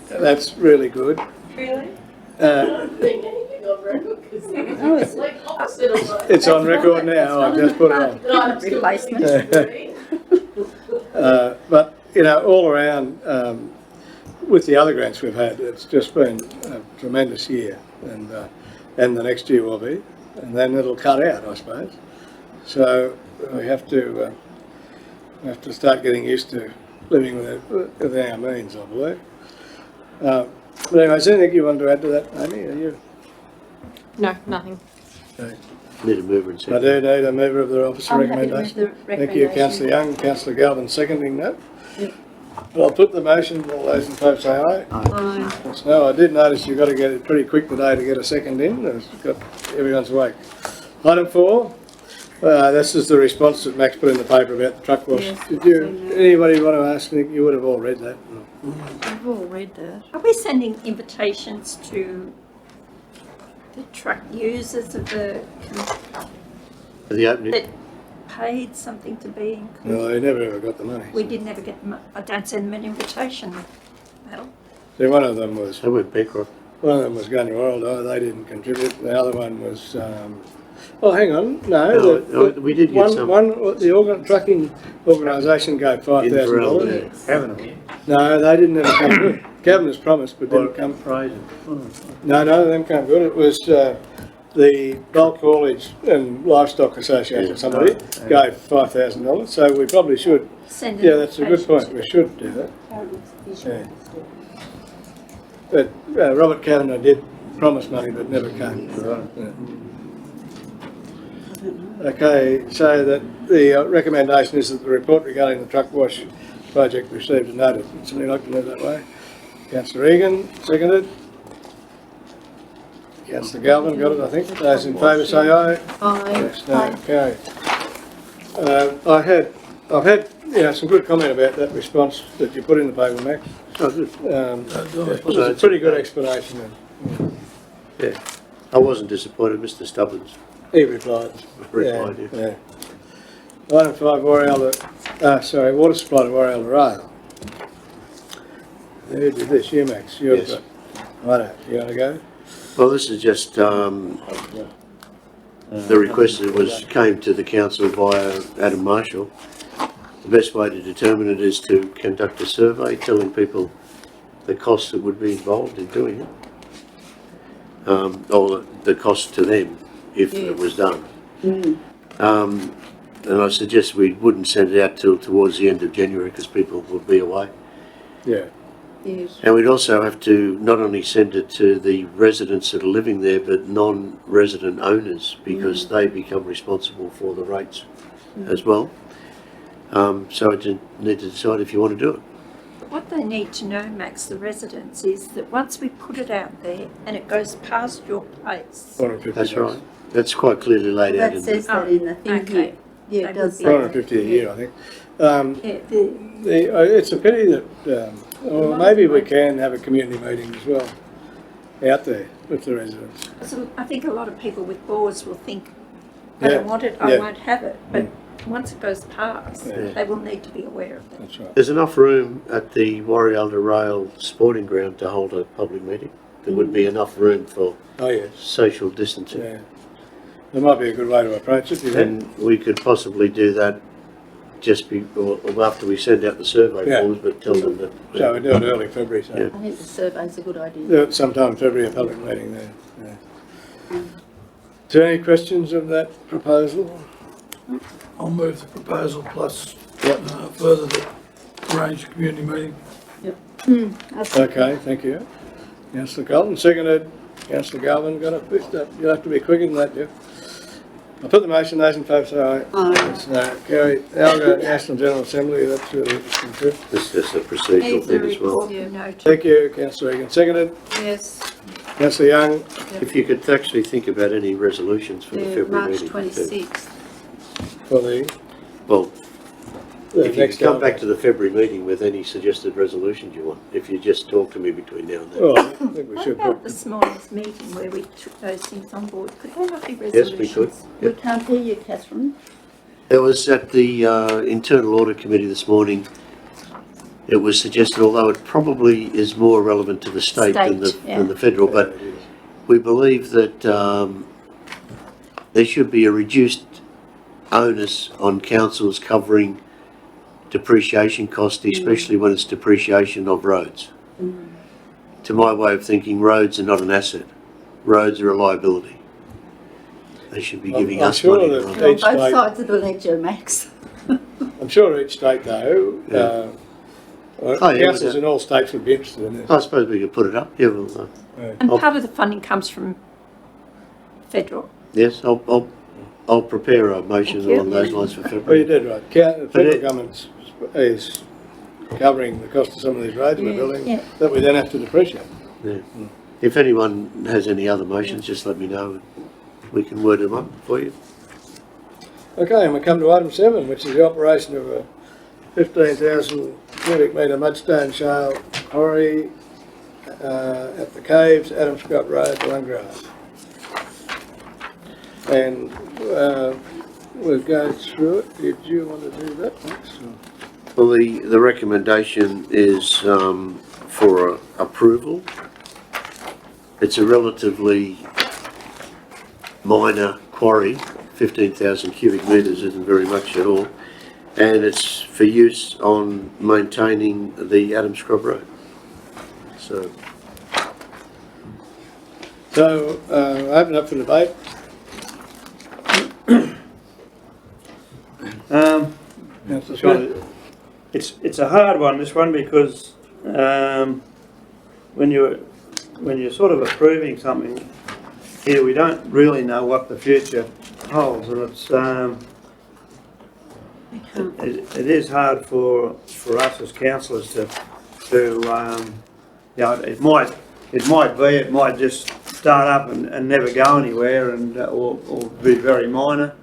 that's really good. Really? It's on record now, I've just put it on. Replacement. But, you know, all around, with the other grants we've had, it's just been a tremendous year, and the next year will be, and then it'll cut out, I suppose. So we have to start getting used to living within our means, I believe. But anyway, is there anything you want to add to that, Amy? Are you? No, nothing. Okay. Need a mover and I second. do need a mover of the officer I'm happy to move recommendation. the Thank you, recommendation. councillor Young, councillor Galvin seconding that. Yep. Well, I'll put the motion, all those in favour say aye. Aye. Yes, no, I did notice you've got to get it pretty quick today to get a second in. It's got everyone's awake. Item 4, this is the response that Max put in the paper about the truck wash. Yes, Did I've seen that. anybody want to ask? Nick? You would have all read that. We've all read that. Are we sending invitations to the truck users of the, For the opening, that paid something to be included? No, they never ever got the money. We did never get them, I don't send them an invitation, Mel. See, one of them was they went bankrupt. Gunny World. They didn't contribute. The other one was. Oh, hang on. No, No, we did get some. trucking organisation gave $5,000. Yeah. Haven't No, they didn't ever come good. Cabinet's promised, but didn't come. Fraser. No, none of them came good. It was the Bulk Haulage and Livestock Association, Yeah. somebody gave $5,000. So we probably should. Send Yeah, that's a good invitations point. We should do that. Yeah. But Robert Kavanagh did promise money, but never came. Yeah. Okay, so that the recommendation is that the report regarding the truck wash project received a notice. Would somebody like to move that way? Councillor Egan, seconded. Councillor Galvin got it, I think. Those in favour say aye. Aye. Yes, no, carried. I've had some good comment about that response that you put in the paper, Max. Oh, good. It was a pretty good explanation. Yeah. I wasn't disappointed, Mr. Stubbins. He replied. Replied, Yeah. Item 5, water supply to Warrior Rail. Who did this? You, Max. You've Yes. got. Righto, you want to go? Well, this is just, the request that came to the council via Adam Marshall. The best way to determine it is to conduct a survey telling people the costs that would be involved in doing it. Or the cost to them if it was done. And I suggest we wouldn't send it out till towards the end of January because people would be away. Yeah. Yes. And we'd also have to not only send it to the residents that are living there, but non-resident owners, because they become responsible for the rates as well. So I just need to decide if you want to do it. What they need to know, Max, the residents, is that once we put it out there and it goes past your place. 450 That's days. right. That's quite clearly laid out That in says the... that in the thing Okay. here. Yeah, They it does would be- say that. 450 a year, I think. Yeah, It's a pity that, or maybe we can have a community meeting as well, out there with the residents. so I think a lot of people with bores will think, I Yeah, don't want it, I yeah. won't have it. But once it goes past, Yeah. they will need to be aware of that. That's right. There's enough room at the Warrialda Rail sporting ground to hold a public meeting. There would be enough room for Oh, yes. social distancing. Yeah. That might be a good way to approach it, do you think? And we could possibly do that just or after we send out the survey Yeah. forms, but tell them that... So we do it early February, so. Yeah. I think the survey's a good idea. Do it sometime in February, a public meeting there. Yeah. Is there any questions of that proposal? I'll move the proposal plus further the arrange community meeting. Okay, thank you. Councillor Colton, seconded. Councillor Galvin, got a bit, you'll have to be quicker than that, Jeff. I'll put the motion, those in favour say aye. Aye. That's no, carried. Now go to National General Assembly, that's really interesting too. This is a procedural Needs a thing as well. report noted. Thank you, Councillor Egan, seconded. Yes, Councillor Young, If you could actually think about any resolutions for the yeah, February March meeting. 26th. for the Well, if you next could come back to the February meeting with any suggested resolutions you want, if you just talk to me between now and then. Well, I think we What should about put, this morning's meeting where we took those things on board? Could they not be Yes, resolutions? we could. We can't hear you, Catherine. It was at the Internal Audit Committee this morning. It was suggested, although it probably is more relevant to the state than State, yeah. the federal, but we believe that there should be a reduced onus on councils covering depreciation cost, especially when it's depreciation of roads. To my way of thinking, roads are not an asset. Roads are a liability. They should be giving I'm us sure money. that to run. On each both state, sides of the ledger, Max. I'm sure each state though, Yeah. Oh, yeah, councils but, in all states would be interested in this. I suppose we could put it up. Yeah, well, And I'll- part of the funding comes from federal. yes, I'll prepare a motion Thank you. along those lines for Well, you February. did right. The But federal it- government is covering the cost of some of these roads we're Yeah, building yeah. that we then have to depreciate. Yeah. If anyone has any other motions, just let me know and we can word them up for you. Okay, and we come to item 7, which is the operation of a 15,000 cubic metre mudstone shale quarry at the Caves, Adam Scott Road, Lungrass. And we'll go through it. Did you want to do that, Max? Well, the recommendation is for approval. It's a relatively minor quarry, 15,000 cubic metres isn't very much at all. And it's for use on maintaining the Adam Scrub Road. So, Open up for debate. Councillor Smith. It's a hard one, this one, because when you're sort of approving something here, we don't really know what the future holds, and it is hard for us as councillors to you know, it might just start up and never go anywhere, and or be very minor.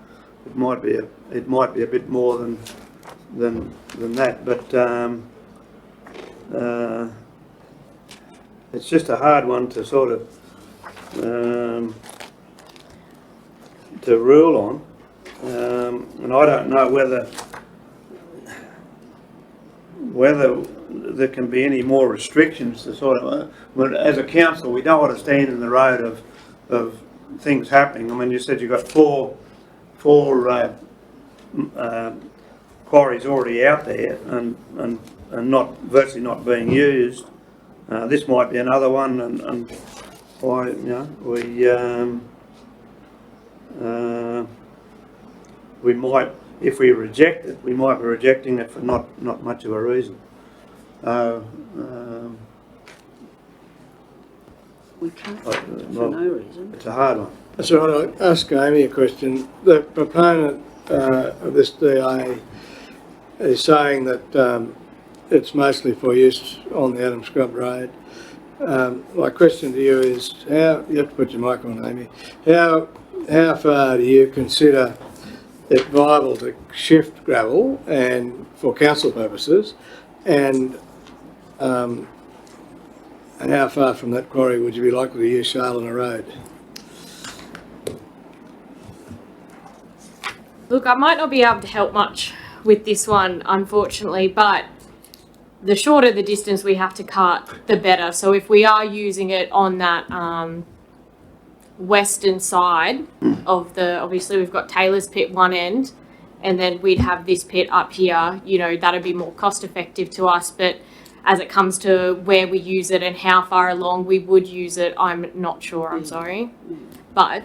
It might be a bit more than that, but it's just a hard one to sort of to rule on, and I don't know whether there can be any more restrictions to sort of. But as a council, we don't want to stand in the road of things happening. I mean, you said you've got four quarries already out there and virtually not being used. This might be another one, and why, you know, we might, if we reject it, we might be rejecting it for not much of a reason. We can't Well, for no reason. It's a hard one. That's all right. I'll ask Amy a question. The proponent of this DA is saying that it's mostly for use on the Adam Scrub Road. My question to you is, how, you have to put your mic on, Amy, how far do you consider it viable to shift gravel and for council purposes, and how far from that quarry would you be likely to use shale on a road? Look, I might not be able to help much with this one, unfortunately, but the shorter the distance we have to cut, the better. So if we are using it on that western side of the, obviously we've got Taylor's pit one end, and then we'd have this pit up here, you know, that'd be more cost effective to us. But as it comes to where we use it and how far along we would use it, I'm not sure, I'm sorry. But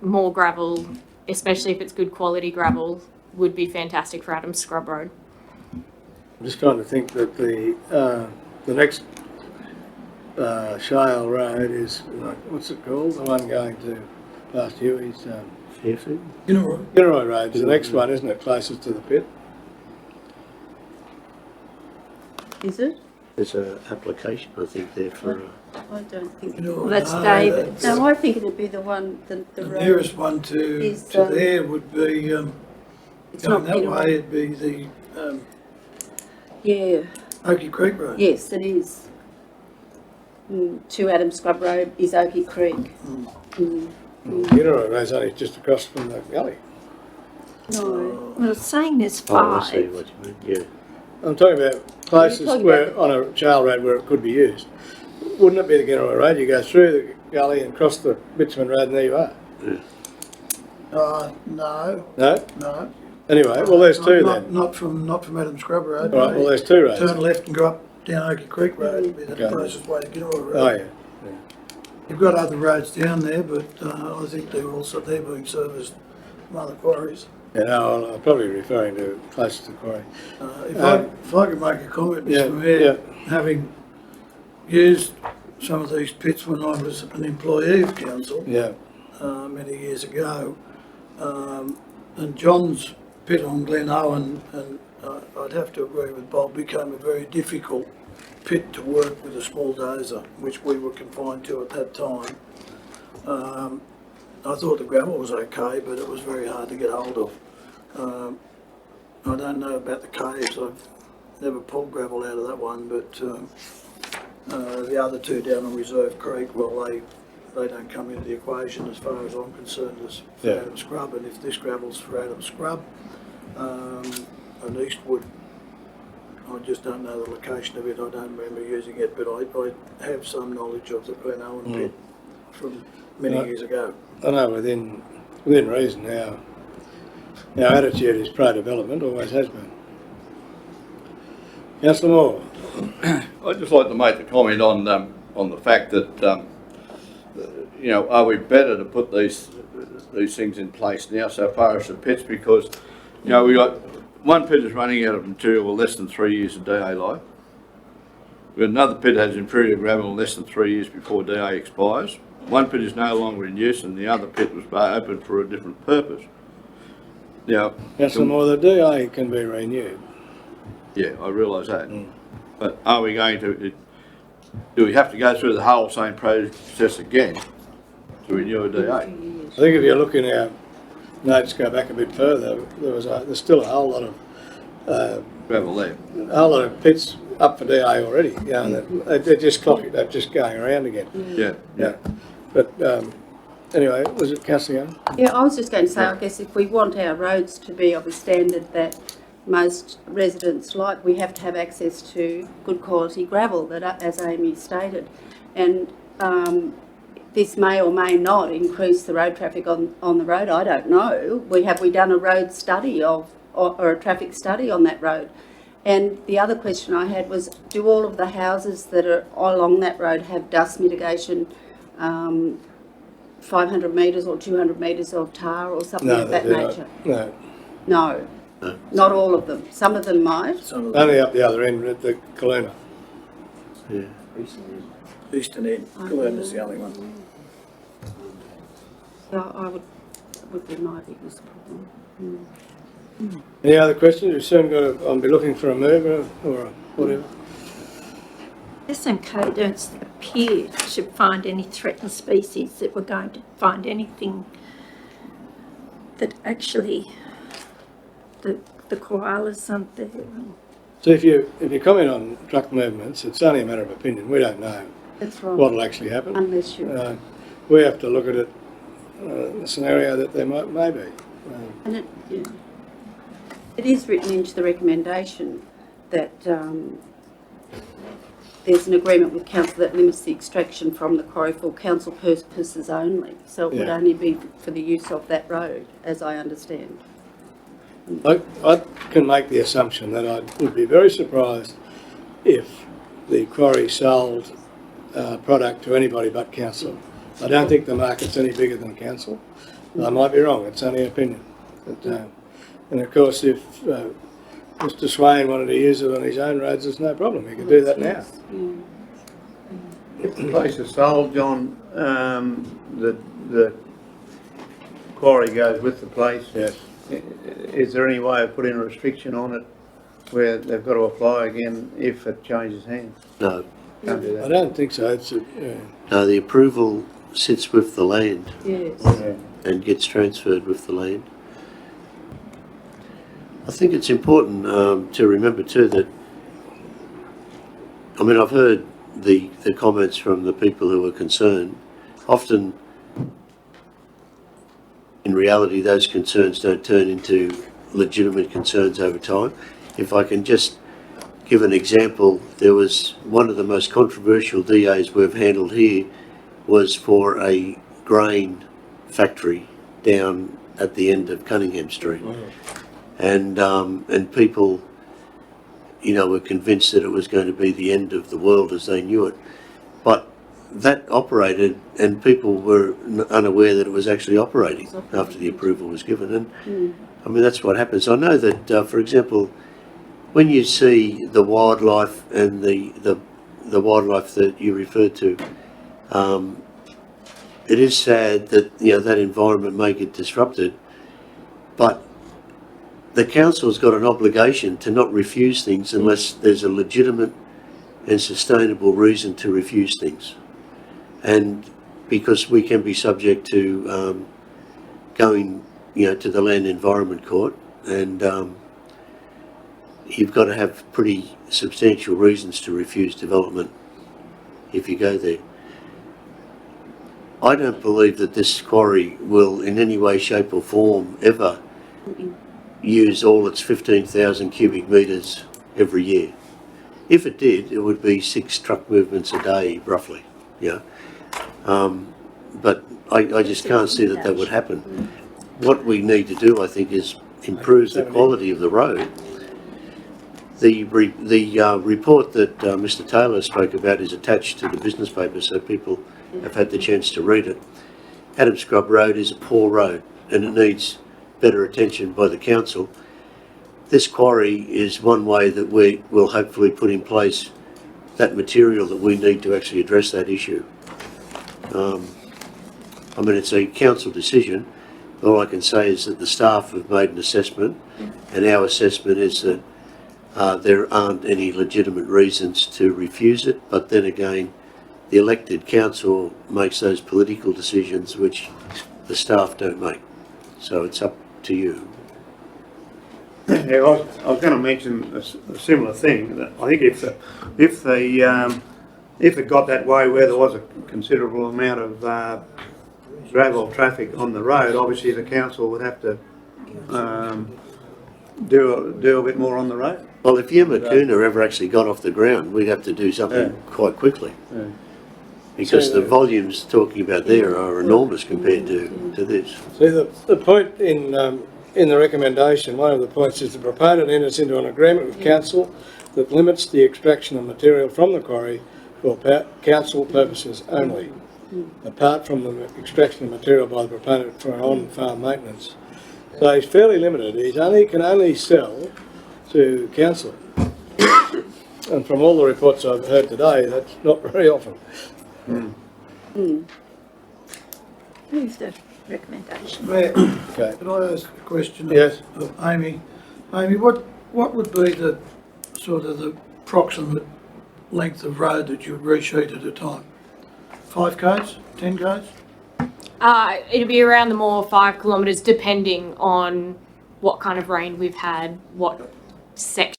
more gravel, especially if it's good quality gravel, would be fantastic for Adams Scrub Road. I'm just trying to think that the next shale road is, what's it called? The one going to past Huey's, Fairfield? Gilroy Road's the next one, isn't it? Closest to the pit. Is it? There's an application, I think, there for. I don't think. No, That's no, David's. No, I think it'd be the one, the The road. nearest one to is, there would be, It's going not that Peterborough. way, it'd be the Yeah, Oaky Creek Road. yes, it is. To Adams Scrub Road is Oaky Creek. Gilroy Road's only just across from the gully. No. Well, it's saying there's Oh, I see 5. what you mean, yeah. I'm talking about places talking where, about- on a shale road where it could be used. Wouldn't it be the Gilroy Road? You go through the gully and cross the bitumen road and there you are. No, No? no. Anyway, well there's two Not- then. Not from Adam Scrub Road. All right, well there's two roads. Turn left and go up down Oaky Creek Road would be the Okay. closest way to Gilroy Road. Oh yeah. You've got other roads down there, but I think they're being serviced from other quarries. Yeah, no, I'm probably referring to close to the quarry. If I could make a comment, Yeah, Mr Mayor, yeah. having used some of these pits when I was an employee of council Yeah. many years ago, and John's pit on Glen Owen, and I'd have to agree with Bob, became a very difficult pit to work with a small dozer, which we were confined to at that time. I thought the gravel was okay, but it was very hard to get hold of. I don't know about the caves, I've never pulled gravel out of that one, but the other two down on Reserve Creek, well, they don't come into the equation as far as I'm concerned as for Yeah. Adam Scrub, and if this gravel's for Adam Scrub, and Eastwood, I just don't know the location of it, I don't remember using it, but I have some knowledge of the Glen Owen pit from many Right. years ago. I know within reason our attitude is pro-development, always has been. Councillor Moore. I'd just like to make a comment on the fact that, you know, are we better to put these things in place now so far as the pits, because, you know, we got one pit is running out of material with less than 3 years of DA life. We've got another pit that has inferior gravel less than 3 years before DA expires. One pit is no longer in use and the other pit was opened for a different purpose. Now, Councillor Moore, the DA can be renewed. yeah, I realise that. But are we going to, do we have to go through the whole same process again to renew a DA? I think if you look in our notes, go back a bit further, there's still a whole lot of Gravel there. a whole lot of pits up for DA already. You know, they're just clocking, they're just going around again. Yeah. Yeah. But anyway, was it Councillor Young? Yeah, I was just going to say, I guess if we want our roads to be of a standard that most residents like, we have to have access to good quality gravel, that, as Amy stated. And this may or may not increase the road traffic on the road, I don't know. Have we done a road study or a traffic study on that road? And the other question I had was, do all of the houses that are along that road have dust mitigation, 500 metres or 200 metres of tar or something of that nature? No. No, not all of them. Some of them might. Only up the other end at the Kaluna. Yeah. eastern end. Cullen is the only one. So would be my biggest problem. Any other questions? You've soon got to, I'll be looking for a mover or whatever. SMK don't appear to find any threatened species, that we're going to find anything that actually the koalas aren't there. So if you comment on truck movements, it's only a matter of opinion. We don't know That's right. what'll actually happen. Unless you... we have to look at it, the scenario that there may be. And it is written into the recommendation that there's an agreement with council that limits the extraction from the quarry for council purposes only. So it would only be for the use of that road, as I understand. I can make the assumption that I would be very surprised if the quarry sold product to anybody but council. I don't think the market's any bigger than council. I might be wrong, it's only an opinion. But, and of course, if Mr Swain wanted to use it on his own roads, there's no problem, he could do that now. If the place is sold, John, the quarry goes with the place. Yes. Is there any way of putting a restriction on it where they've got to apply again if it changes hands? No. Can't do that. I don't think so. It's No, the approval sits with the land Yes. and gets transferred with the land. I think it's important to remember too that, I mean, I've heard the comments from the people who are concerned. Often, in reality, those concerns don't turn into legitimate concerns over time. If I can just give an example, there was one of the most controversial DAs we've handled here was for a grain factory down at the end of Cunningham Street. And people, you know, were convinced that it was going to be the end of the world as they knew it. But that operated, and people were unaware that it was actually operating after the approval was given. And I mean, that's what happens. I know that, for example, when you see the wildlife and the wildlife that you referred to, it is sad that, you know, that environment may get disrupted, but the council's got an obligation to not refuse things unless there's a legitimate and sustainable reason to refuse things. And because we can be subject to going, you know, to the Land Environment Court, and you've got to have pretty substantial reasons to refuse development if you go there. I don't believe that this quarry will in any way, shape or form ever use all its 15,000 cubic metres every year. If it did, it would be 6 truck movements a day, roughly, yeah. But I just can't see that that would happen. What we need to do, I think, is improve the quality of the road. The report that Mr Taylor spoke about is attached to the business paper, so people have had the chance to read it. Adam Scrub Road is a poor road and it needs better attention by the council. This quarry is one way that we will hopefully put in place that material that we need to actually address that issue. I mean, it's a council decision. All I can say is that the staff have made an assessment, and our assessment is that there aren't any legitimate reasons to refuse it, but then again, the elected council makes those political decisions which the staff don't make. So it's up to you. Yeah, I was going to mention a similar thing. That I think if it got that way where there was a considerable amount of gravel traffic on the road, obviously the council would have to do a bit more on the road. Well, if Yamakuna ever actually got off the ground, we'd have to do something quite quickly. Because the volumes talking about there are enormous compared to this. See, the point in the recommendation, one of the points is the proponent enters into an agreement with council that limits the extraction of material from the quarry for council purposes only, apart from the extraction of material by the proponent for on-farm maintenance. So he's fairly limited. He can only sell to council. And from all the reports I've heard today, that's not very often. Move the recommendation. Mayor, Okay. could I ask a question of Yes. of Amy? Amy, what would be the sort of the approximate length of road that you would resheet at a time? 5 k's, 10 k's? It'll be around the more 5 kilometres, depending on what kind of rain we've had, what sections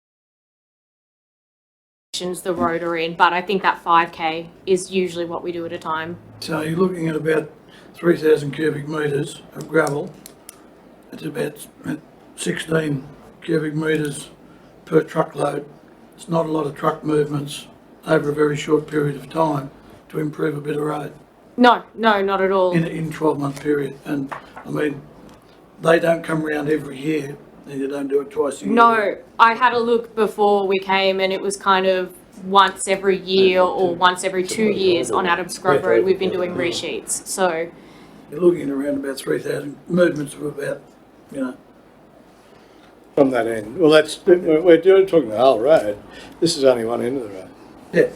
the road are in. But I think that 5k is usually what we do at a time. So you're looking at about 3,000 cubic metres of gravel. It's about 16 cubic metres per truckload. It's not a lot of truck movements over a very short period of time to improve a bit of road No, not at all. in a 12-month period. And I mean, they don't come around every year, and you don't do it twice a year. No, I had a look before we came and it was kind of once every year or once every 2 years on Adams Scrub Road we've been doing resheets. So You're looking at around about 3,000 movements of about, you know, From that end. Well, we're talking the whole road. This is only one end of the road. yeah.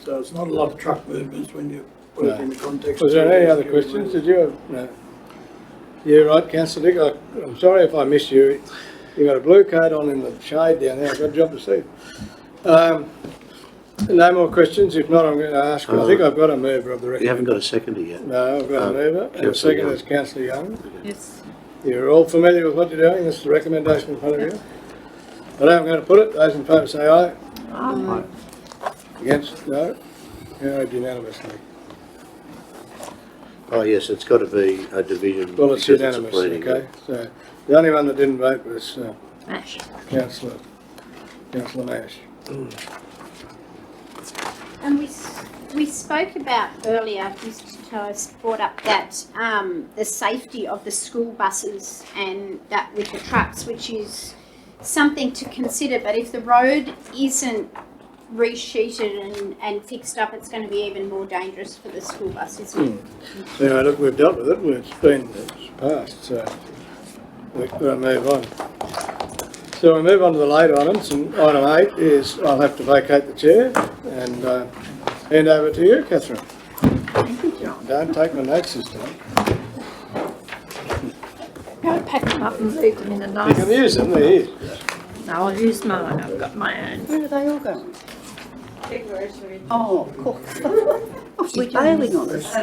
So it's not a lot of truck movements when you put it in the context. Was of there any other 3,000 cubic questions? metres. Did you have, no? You're right, Councillor Dick. I'm sorry if I missed you. You've got a blue coat on in the shade down there. I've got a job to see. No more questions. If not, I'm going to ask. I think I've got a mover of the record. You haven't got a seconder yet. No, I've got a mover. And a Councillor second Young. is Councillor Young. Yes. You're all familiar with what you're doing. This is the recommendation in front of you. But I'm going to put it. Those in favour say aye. Aye. Against? No. Carried unanimously. Oh, yes, it's got to be a division. Well, it's because a unanimous, planning. okay? So the only one that didn't vote was Ash. Councillor Nash. And we spoke about earlier, Mr. Toast brought up that the safety of the school buses and that with the trucks, which is something to consider. But if the road isn't resheeted and fixed up, it's going to be even more dangerous for the school bus, isn't it? Anyway, look, we've dealt with it. It's passed, so we've got to move on. So we move on to the late items, and item 8 is I'll have to vacate the chair and hand over to you, Catherine. Thank you, John. Don't take my notes this time. Go pack them up and leave them in a You nice... can use them, they're here. No, I'll use mine. I've got my own. Where are they all going? Oh, of course. We're bailing on us.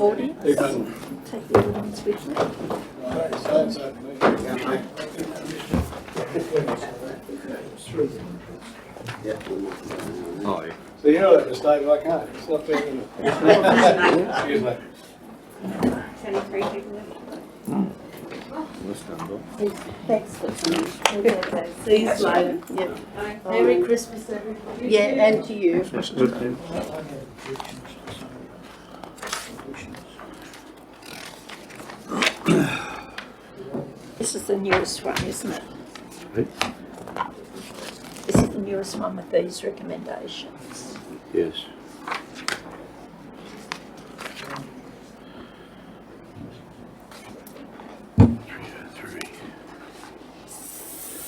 Audience. You can- Take the audience with me. So you know that mistake, I can't. It's not fair, is it? Excuse me. Thanks for coming. See you later. Yeah. Merry Christmas, everybody. Yeah, and to you. This is the newest one, isn't it? Right? This is the newest one with these recommendations. Yes.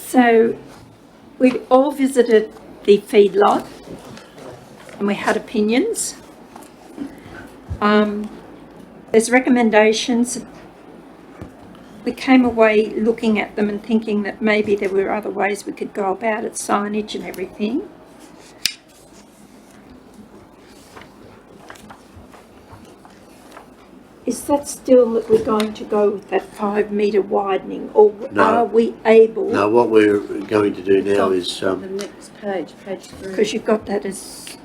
So we've all visited the feedlot and we had opinions. There's recommendations. We came away looking at them and thinking that maybe there were other ways we could go about it, signage and everything. Is that still that we're going to go with that 5 metre widening, or No. are we able? Now, what we're going to do now is, The next page, page 3. Because you've got that as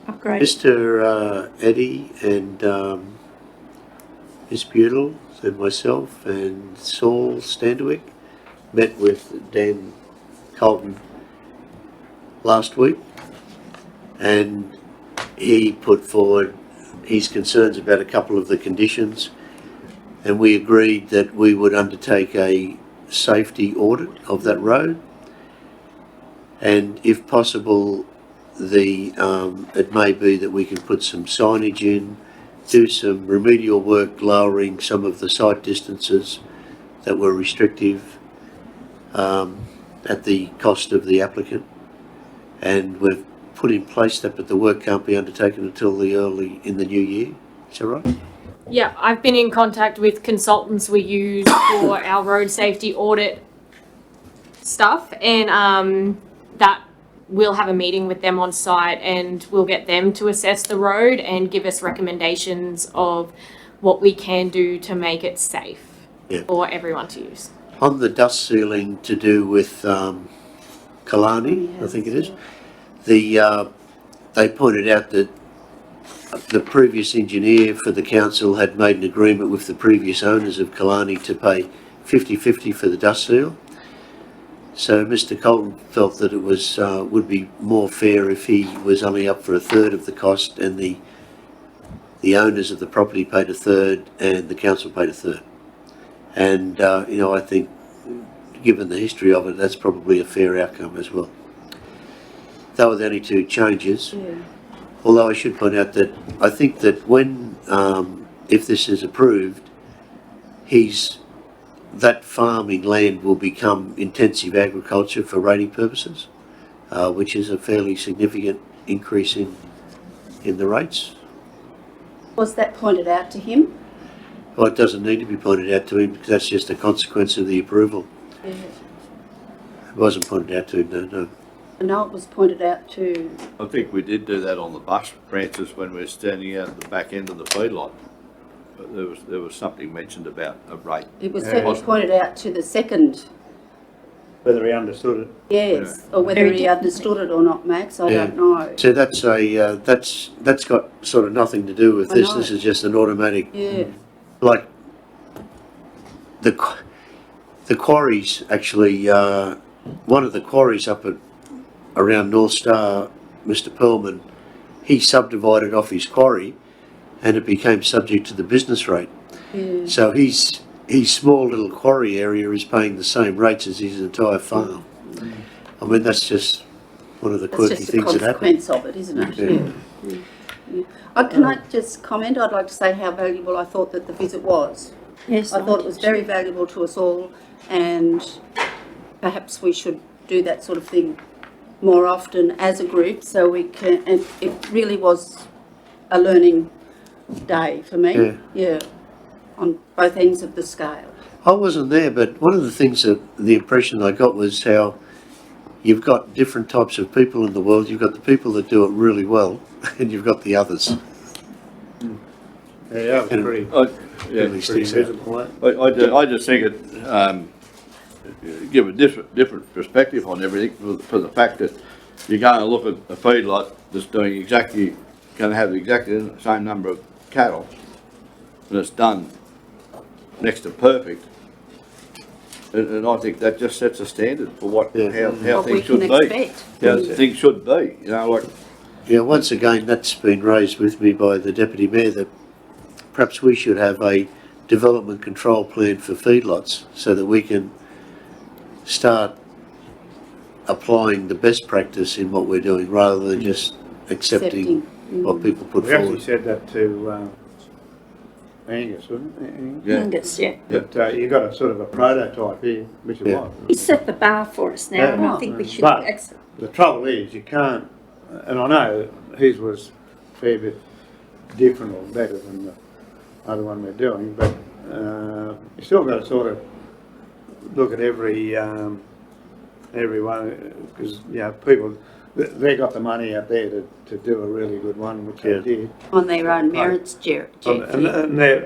upgrade. Mr. Eddie and Miss Butel and myself and Saul Standwick met with Dan Colton last week, and he put forward his concerns about a couple of the conditions, and we agreed that we would undertake a safety audit of that road, and if possible it may be that we can put some signage in, do some remedial work lowering some of the sight distances that were restrictive at the cost of the applicant, and we've put in place that, but the work can't be undertaken until the early in the new year. Is that right? Yeah, I've been in contact with consultants we use for our road safety audit stuff, and that we'll have a meeting with them on site, and we'll get them to assess the road and give us recommendations of what we can do to make it safe for everyone to use. On the dust sealing to do with Killarney, I think it is, they pointed out that the previous engineer for the council had made an agreement with the previous owners of Killarney to pay 50-50 for the dust seal. So Mr. Colton felt that it was would be more fair if he was only up for a third of the cost, and the owners of the property paid a third and the council paid a third. And you know, I think given the history of it, that's probably a fair outcome as well. They were the only two changes. Yeah. Although I should point out that I think that when, if this is approved, that farming land will become intensive agriculture for rating purposes, which is a fairly significant increase in the rates. Was that pointed out to him? Well, it doesn't need to be pointed out to him because that's just a consequence of the approval. Yeah. It wasn't pointed out to him, no. I know it was pointed out to, I think we did do that on the bus, Francis, when we were standing out at the back end of the feedlot. But there was something mentioned about a rate. it was certainly pointed out to the second, Whether he understood it. yes, or whether he understood it or not, Max, I don't know. So that's that's got sort of nothing to do with I this. know. This is just an automatic. Yeah. Like the quarries actually, one of the quarries up around North Star, Mr. Pearlman, he subdivided off his quarry and it became subject to the business rate. Yeah. So his small little quarry area is paying the same rates as his entire farm. I mean, that's just one of the That's quirky just a things that happen. consequence of it, isn't it? Yeah. Yeah. Can I just comment? I'd like to say how valuable I thought that the visit was. Yes, I thought it was very valuable to us all, and perhaps we should do that sort of thing more often as a group, so we can, and it really was a learning day for me. Yeah, on both ends of the scale. I wasn't there, but one of the things that the impression I got was how you've got different types of people in the world. You've got the people that do it really well, and you've got the others. Yeah, that was And pretty, really pretty sticks out. visible. I just think it give a different perspective on everything for the fact that you're going to look at a feedlot that's going to have exactly the same number of cattle, and it's done next to perfect. And I think that just sets a standard for how What we things should can be. expect. How things should be, you know, like. Yeah, once again, that's been raised with me by the Deputy Mayor that perhaps we should have a development control plan for feedlots so that we can start applying the best practice in what we're doing rather than just accepting what people put We actually forward. said that to Angus, wasn't it? Angus? Yeah. Angus, yeah. That you've got a sort of a prototype here, which is Yeah. what. He set the bar for us now, and I think we should But accept. the trouble is, you can't, and I know his was a fair bit different or better than the other one we're doing, but you still got to sort of look at everyone, because, you know, people, they got the money out there to do a really good one, which they did. On their own merits, Jeff. And they're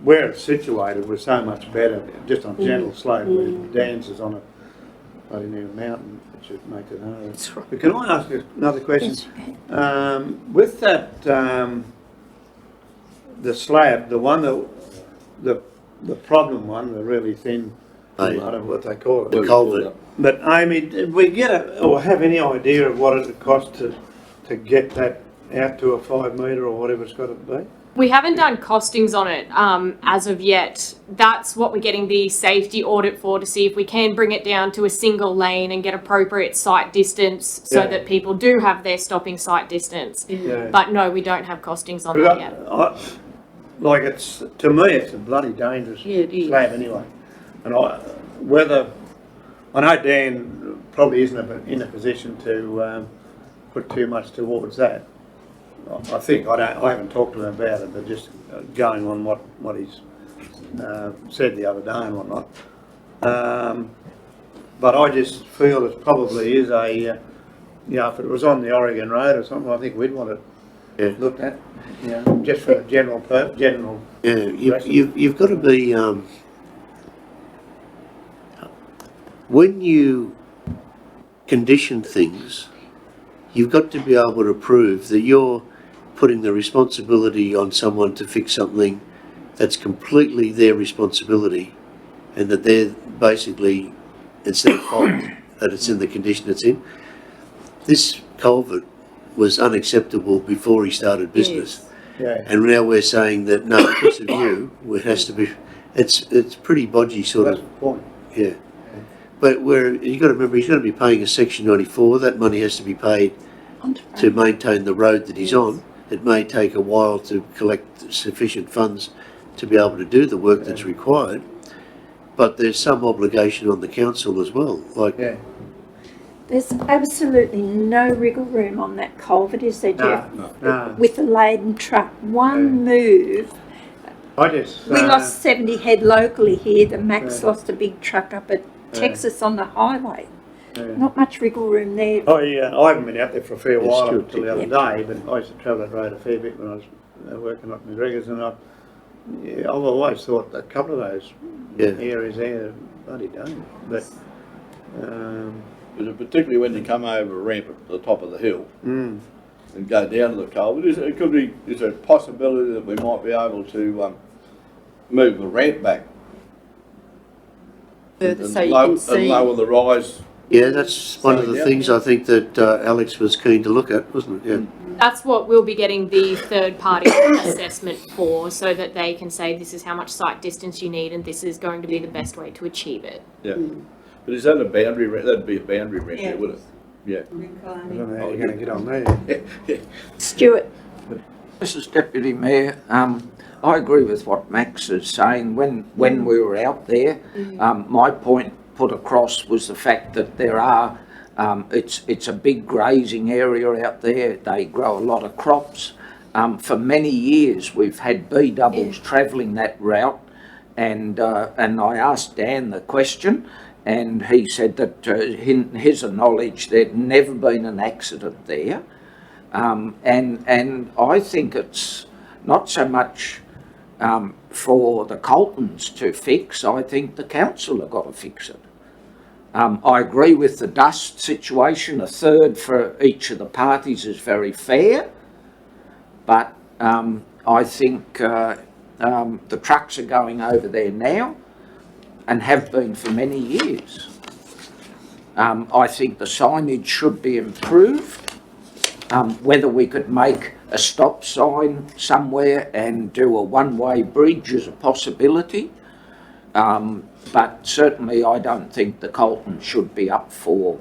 where it's situated was so much better, just on gentle slope, where Dan's is on a bloody near a mountain, which would make it hard. That's right. But can I ask you another question? Yes, you can. With that, the slab, the one that, the problem one, the really thin, I don't know what they call it. The culvert. But Amy, did we get or have any idea of what it would cost to get that out to a 5 metre or whatever it's got to be? We haven't done costings on it as of yet. That's what we're getting the safety audit for, to see if we can bring it down to a single lane and get appropriate sight distance so Yeah. that people do have their stopping sight distance. Yeah. But no, we don't have costings on that yet. Like it's, to me, it's a bloody dangerous Yeah, it is. slab anyway. And I know Dan probably isn't in a position to put too much towards that. I think, I haven't talked to him about it, but just going on what he's said the other day and whatnot. But I just feel it probably is a, you know, if it was on the Oregon Road or something, I think we'd want it looked at, you know, just for the general Yeah, you've got to be, when you condition things, you've got to be able to prove that you're putting the responsibility on someone to fix something that's completely their responsibility, and that they're basically, it's their fault that it's in the condition it's in. This culvert was unacceptable before he started business. Yeah. And now we're saying that, no, because of you, it has to be, it's pretty bodgy sort That's of. the point. Yeah. But you've got to remember, he's going to be paying a Section 94. That money has to be paid to maintain the road that he's on. It may take a while to collect sufficient funds to be able to do the work that's required. But there's some obligation on the council as well. Like, There's absolutely no wriggle room on that culvert, is there, Jeff? No. With a laden truck, one move. I just... We lost 70 head locally here. The Max lost a big truck up at Texas on the highway. Not much wriggle room there. Oh yeah, I haven't been out there for a fair It's while true. until the other day, but I used to travel that road a fair bit when I was working up in McGregor's, and I've always thought a couple of those areas there are bloody dangerous. But particularly when you come over a ramp at the top of the hill and go down to the culvert, is there a possibility that we might be able to move the ramp back Further so you lower, can see. and lower the rise? yeah, that's one of the things I think that Alex was keen to look at, wasn't it? Yeah. That's what we'll be getting the third party assessment for, so that they can say this is how much sight distance you need and this is going to be the best way to achieve it. Yeah. But is that a boundary ramp? That'd be a boundary ramp there, would it? Yeah. I don't know how you're going to get on there. Stuart. Mrs. Deputy Mayor, I agree with what Max is saying. When we were out there, my point put across was the fact that there are, it's a big grazing area out there. They grow a lot of crops. For many years, we've had bee doubles travelling that route, and I asked Dan the question, and he said that in his knowledge there'd never been an accident there. And I think it's not so much for the Coltons to fix. I think the council have got to fix it. I agree with the dust situation. A third for each of the parties is very fair, but I think the trucks are going over there now and have been for many years. I think the signage should be improved. Whether we could make a stop sign somewhere and do a one-way bridge is a possibility. But certainly I don't think the Colton should be up for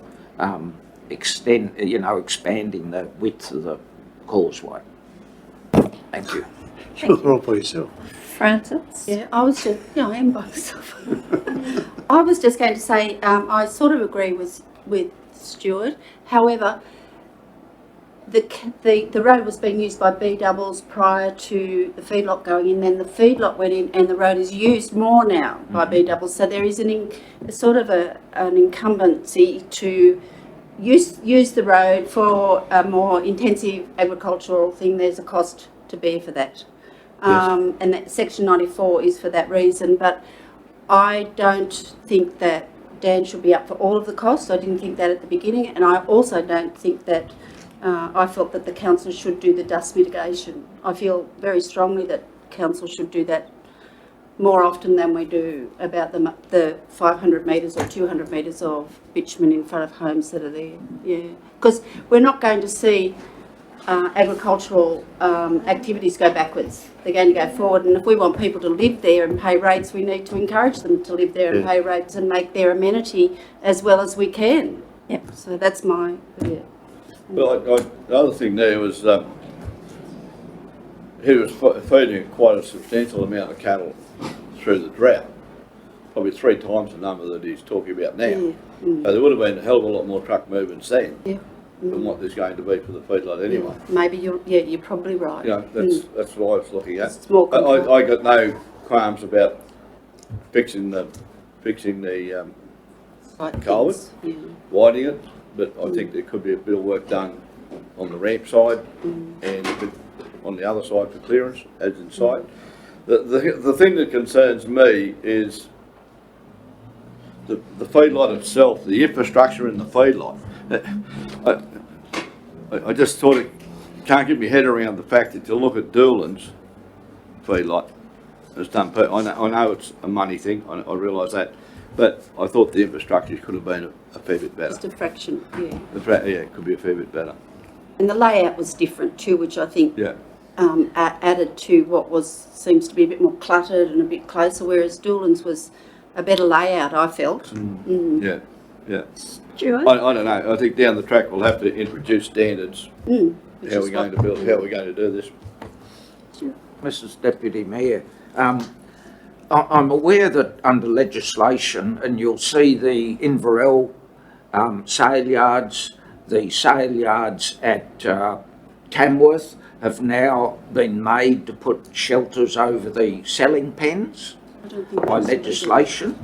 expanding the width of the causeway. Thank you. Sure, all by yourself. Francis? Yeah, I was just, I am by myself. I was just going to say, I sort of agree with Stuart. However, the road was being used by bee doubles prior to the feedlot going in, then the feedlot went in and the road is used more now by bee doubles. So there is an incumbency to use the road for a more intensive agricultural thing. There's a cost to bear for that. And that Section 94 is for that reason. But I don't think that Dan should be up for all of the costs. I didn't think that at the beginning, and I also don't think that I felt that the council should do the dust mitigation. I feel very strongly that council should do that more often than we do about the 500 metres or 200 metres of bitumen in front of homes that are there. Yeah, because we're not going to see agricultural activities go backwards. They're going to go forward, and if we want people to live there and pay rates, we need to encourage them to live there and pay rates and make their amenity as well as we can. Yep. So that's my Well, the other thing there was he was feeding quite a substantial amount of cattle through the drought, probably 3 times the number that he's talking about now. Yeah. Mm. So there would have been a hell of a lot more truck movements then Yeah. than what there's going to be for the feedlot anyway. Maybe you're probably right. You know, that's what I was looking at. It's more control. I got no qualms about fixing the Right culvert, things, yeah. widening it, but I think there could be a bit of work done on the ramp side and a bit on the other side for clearance, as in sight. The thing that concerns me is the feedlot itself, the infrastructure in the feedlot. I just sort of can't get my head around the fact that you look at Doolan's feedlot. It's done. I know it's a money thing. I realise that, but I thought the infrastructure could have been a fair bit better. Just a fraction, yeah. Yeah, it could be a fair bit better. And the layout was different too, which I think Yeah. added to what seems to be a bit more cluttered and a bit closer, whereas Doolan's was a better layout, I felt. Yeah, yeah. Stuart? I don't know. I think down the track we'll have to introduce standards. Which How is we're going what- to build, how we're going to do this. Mrs Deputy Mayor, I'm aware that under legislation, and you'll see the Inverell sale yards, the sale yards at Tamworth have now been made to put shelters over the selling pens I don't think by that's legislation.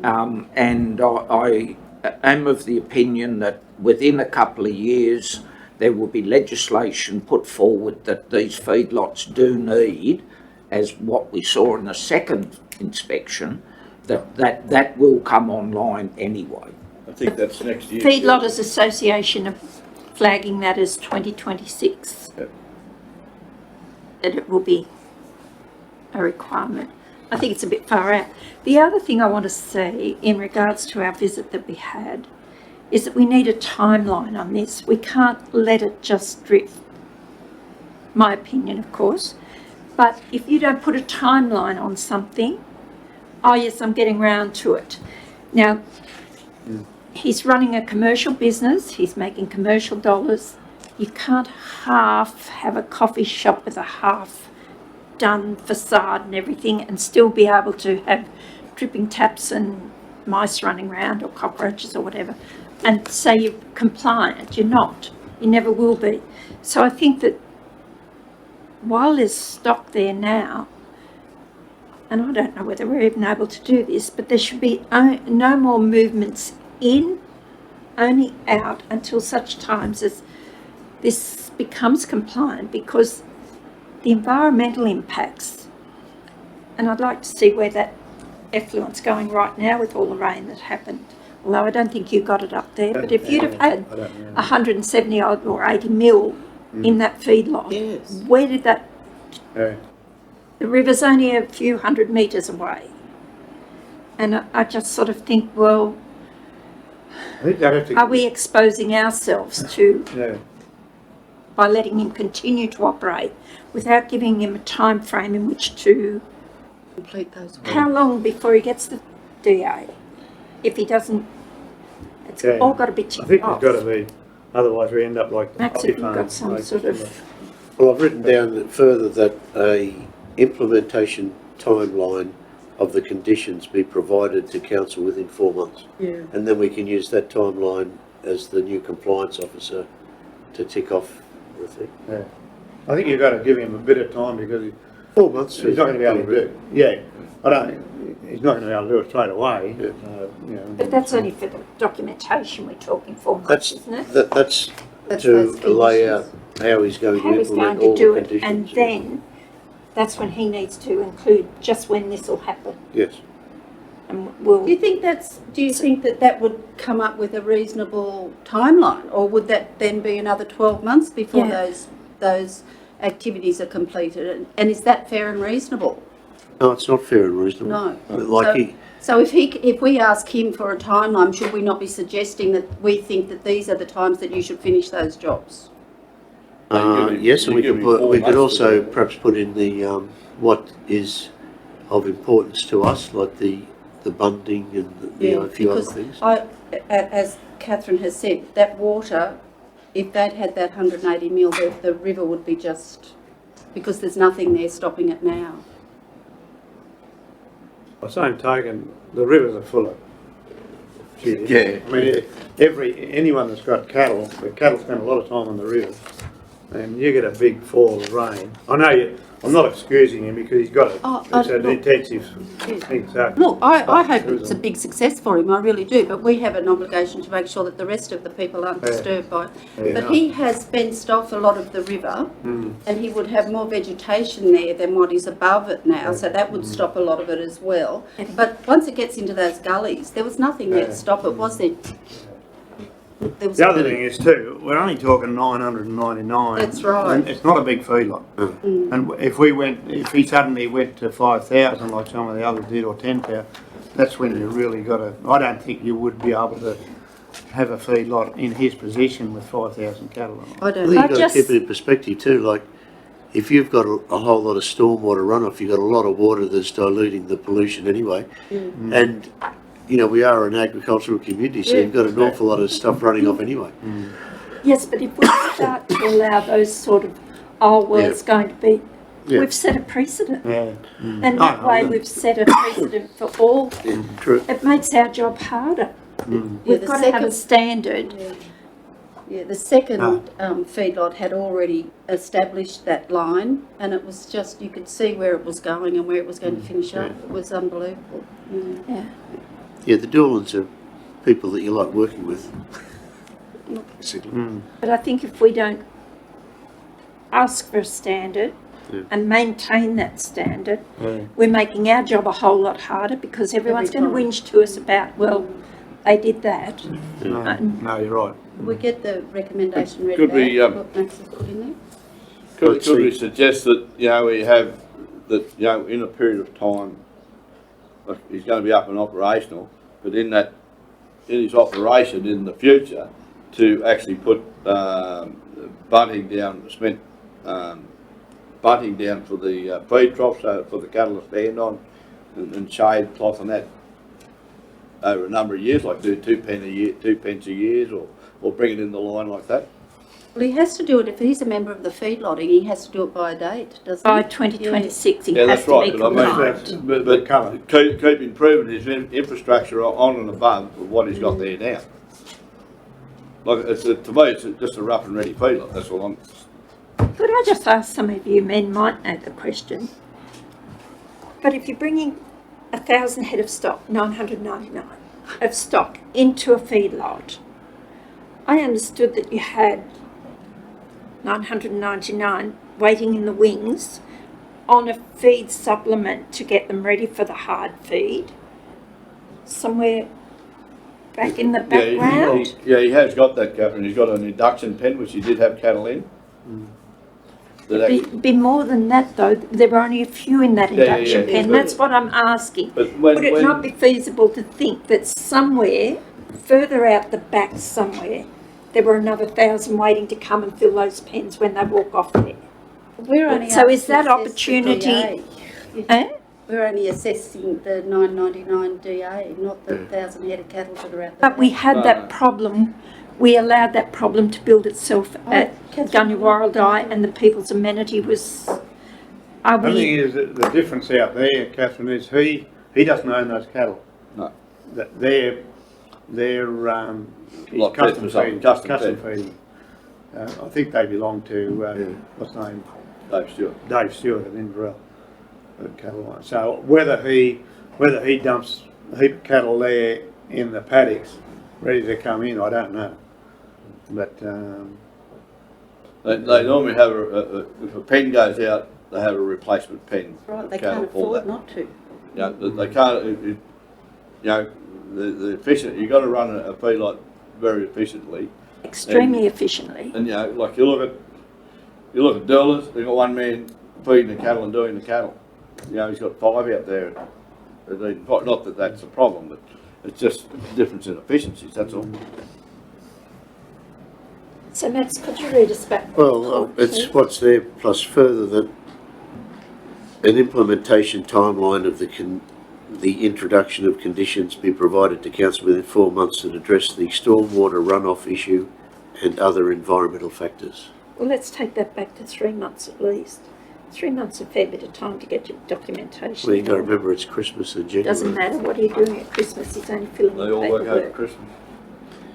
And I am of the opinion that within a couple of years there will be legislation put forward that these feedlots do need, as what we saw in the second inspection, that will come online anyway. I think that's next year. Feedlotters Association are flagging that as 2026. Yep. That it will be a requirement. I think it's a bit far out. The other thing I want to say in regards to our visit that we had is that we need a timeline on this. We can't let it just drift. My opinion, of course. But if you don't put a timeline on something, oh yes, I'm getting round to it. Now, he's running a commercial business, he's making commercial dollars. You can't half have a coffee shop with a half done facade and everything and still be able to have dripping taps and mice running around or cockroaches or whatever and say you're compliant. You're not. You never will be. So I think that while there's stock there now, and I don't know whether we're even able to do this, but there should be no more movements in, only out until such times as this becomes compliant, because the environmental impacts, and I'd like to see where that effluent's going right now with all the rain that happened. Although I don't think you got it up there, but if you'd have had 170 odd or 80 mil in that feedlot, Yes. where did that... Yeah. The river's only a few hundred metres away. And I just sort of think, well, I think they'd have to. are we exposing ourselves to, Yeah. by letting him continue to operate without giving him a time frame in which to... Complete those. How long before he gets the DA? If he doesn't, it's Yeah. all got to be I ticked think off. there's got to be, otherwise we end up like the Max, poppy have you got farm, some like sort this of... Well, I've written down that further that a implementation timeline of the conditions be provided to council within 4 months. Yeah. And then we can use that timeline as the new compliance officer to tick off everything. Yeah. I think you've got to give him a bit of time because 4 months. he's not going to be able to do it. Yeah, he's not going to be able to do it straight away. Yeah. You know. But that's only for the documentation we're talking 4 months, That's, isn't it? that's That's to those lay out conditions. how he's going How to he's going implement to all do the it, and conditions. then that's when he needs to include just when this will happen. Yes. And we'll... Do you think that would come up with a reasonable timeline, or would that then be another 12 months before Yeah. those activities are completed? And is that fair and reasonable? No, it's not fair and reasonable. No. Like So if we ask him for a timeline, should we not be suggesting that we think that these are the times that you should finish those jobs? yes, and you we give could him put, 4 we could months to also do it. perhaps put in the what is of importance to us, like the bunding and a few other because things. as Catherine has said, that water, if they'd had that 180 mil, the river would be just, because there's nothing there stopping it now. By the same token, the rivers are full of shit. Yeah. I mean, anyone that's got cattle, the cattle spend a lot of time on the river, and you get a big fall of rain. I know I'm not excusing him because he's got it's an intensive thing. So Look, I hope it's a big success for him, I really do, but we have an obligation to make sure that the rest of the people aren't disturbed by it. But he has fenced off a lot of the river, and he would have more vegetation there than what is above it now, so that would stop a lot of it as well. But once it gets into those gullies, there was nothing there to stop it, was there? the other thing is too, we're only talking 999. That's right. And it's not a big feedlot. And if he suddenly went to 5,000 like some of the others did, or 10,000, that's when you really got to. I don't think you would be able to have a feedlot in his position with 5,000 cattle on it. I don't know. You've got to keep it in perspective too. Like, if you've got a whole lot of stormwater runoff, you've got a lot of water that's diluting the pollution anyway. And you know, we are an agricultural community, so you've got an awful lot of stuff running off anyway. Yes, but if we start to allow those sort of, it's going to be, we've set a precedent. And that way we've set a precedent for all. True. It makes our job harder. We've got to have a standard. Yeah, the second feedlot had already established that line, and it was just, you could see where it was going and where it was going to finish up. It was unbelievable. Yeah, the Doolans are people that you like working with. But I think if we don't ask for a standard and maintain that standard, we're making our job a whole lot harder, because everyone's going to whinge to us about, well, they did that. No, you're right. We get the recommendation read Could back, we, what Max has put in there. Could we suggest that, you know, we have that, you know, in a period of time, like, he's going to be up and operational, but in his operation in the future, to actually put bunting down, cement bunting down for the feed trough, so for the cattle to stand on, and shade cloth and that over a number of years, like do 2 pence a year, or bring it in the line like that. Well, he has to do it, if he's a member of the feedlotting, he has to do it by a date, doesn't he? By 2026, he Yeah, has that's to right, be but compliant. but keep improving his infrastructure on and above what he's got there now. Like, to me, it's just a rough and ready feedlot, that's all I'm... Could I just ask, some of you men might know the question, but if you're bringing 1,000 head of stock, 999 of stock, into a feedlot, I understood that you had 999 waiting in the wings on a feed supplement to get them ready for the hard feed, somewhere back in the background. He has got that, Catherine. He's got an induction pen, which he did have cattle in. Be more than that, though. There were only a few in that induction pen. That's what I'm asking. Would it not be feasible to think that somewhere, further out the back somewhere, there were another 1,000 waiting to come and fill those pens when they walk off there? So is that opportunity... We're only assessing the 999 DA, not the 1,000 head of cattle that are out there. But we had that problem. We allowed that problem to build itself at Gunyarwarraldai, and the people's amenity was... The thing is, that the difference out there, Catherine, is he doesn't own those cattle. No. They're Like custom custom feeding. I think they belong to, what's his name? Dave Stewart at Inverell. Cattle line. So whether he dumps a heap of cattle there in the paddocks ready to come in, I don't know. But they normally have if a pen goes out, they have a replacement pen. Right, they can't afford not to. Yeah, they can't. The efficient. You got to run a feedlot very efficiently. Extremely efficiently. And like you look at Doolans, they've got one man feeding the cattle and doing the cattle. He's got 5 out there. Not that that's a problem, but it's just a difference in efficiencies, that's all. So Max, could you read us back? Well, it's what's there, plus further that an implementation timeline of the introduction of conditions be provided to council within 4 months that address the stormwater runoff issue and other environmental factors. Well, let's take that back to 3 months at least. 3 months a fair bit of time to get your documentation. Well, you've got to in. remember it's Christmas in January. Doesn't matter what are you doing at Christmas, it's only filling They in all work over paperwork. Christmas.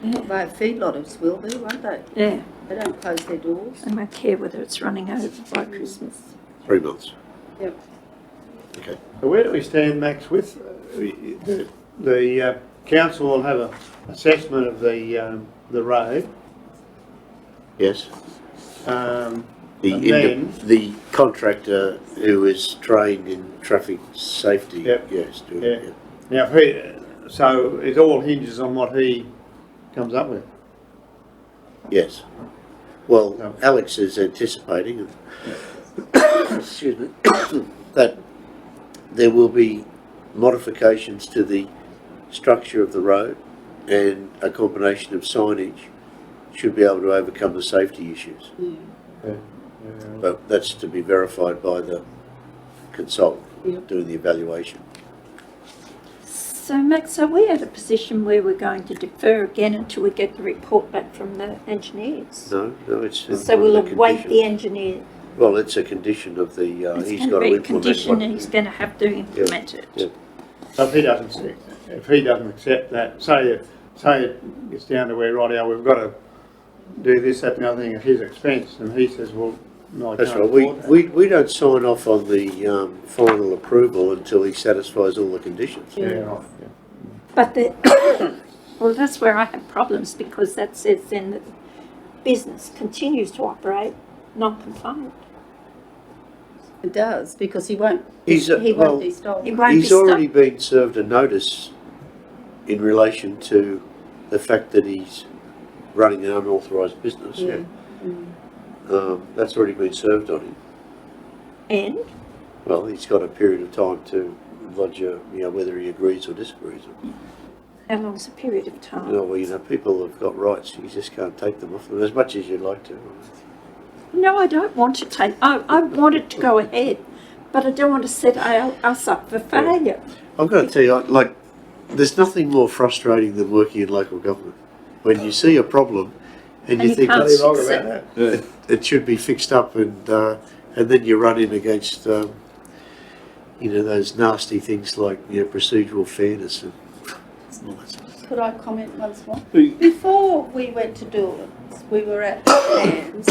Well, feedlotters will be, won't they? Yeah, They don't close their doors. I don't care whether it's running over by Christmas. 3 months. Yep. Okay. So where do we stand, Max, with the council will have a assessment of the road. Yes. And The contractor who is trained in traffic safety. Yep. Yes. Doing Yeah. it, Now, so it all hinges on what he comes up with. Yes. Well, No. Alex is anticipating, excuse me, that there will be modifications to the structure of the road, and a combination of signage should be able to overcome the safety issues. But that's to be verified by the consultant doing the evaluation. So Max, are we at a position where we're going to defer again until we get the report back from the engineers? No, it's So we'll a await condition. the engineer. Well, it's a condition of the, It's he's going got to to be a implement condition what. and he's going to have to implement it. Yeah. So if he doesn't accept that, say it gets down to where, rightio, we've got to do this, that and the other thing at his expense, and he says, well, no, I That's can't right, afford that. we don't sign off on the final approval until he satisfies all the conditions. Yeah, right, yeah. But the, well, that's where I have problems because that says then that the business continues to operate non-compliant. It does, because he won't, He's, he well, won't be stopped. He won't be He's stopped. already been served a notice in relation to the fact that he's running an unauthorised business. Yeah. That's already been served on him. And Well, he's got a period of time to lodge whether he agrees or disagrees. how long's a period of time? Well, people have got rights, you just can't take them off them as much as you'd like to. No, I don't want to take, I want it to go ahead, but I don't want to set us up for failure. I've got to tell you, there's nothing more frustrating than working in local government. When you see a problem and you think can't that's wrong fix about it. that, it should be fixed up, and then you run in against those nasty things like procedural fairness and all that sort of stuff. Could I comment once more? Before we went to Doolan's, we were at Dan's,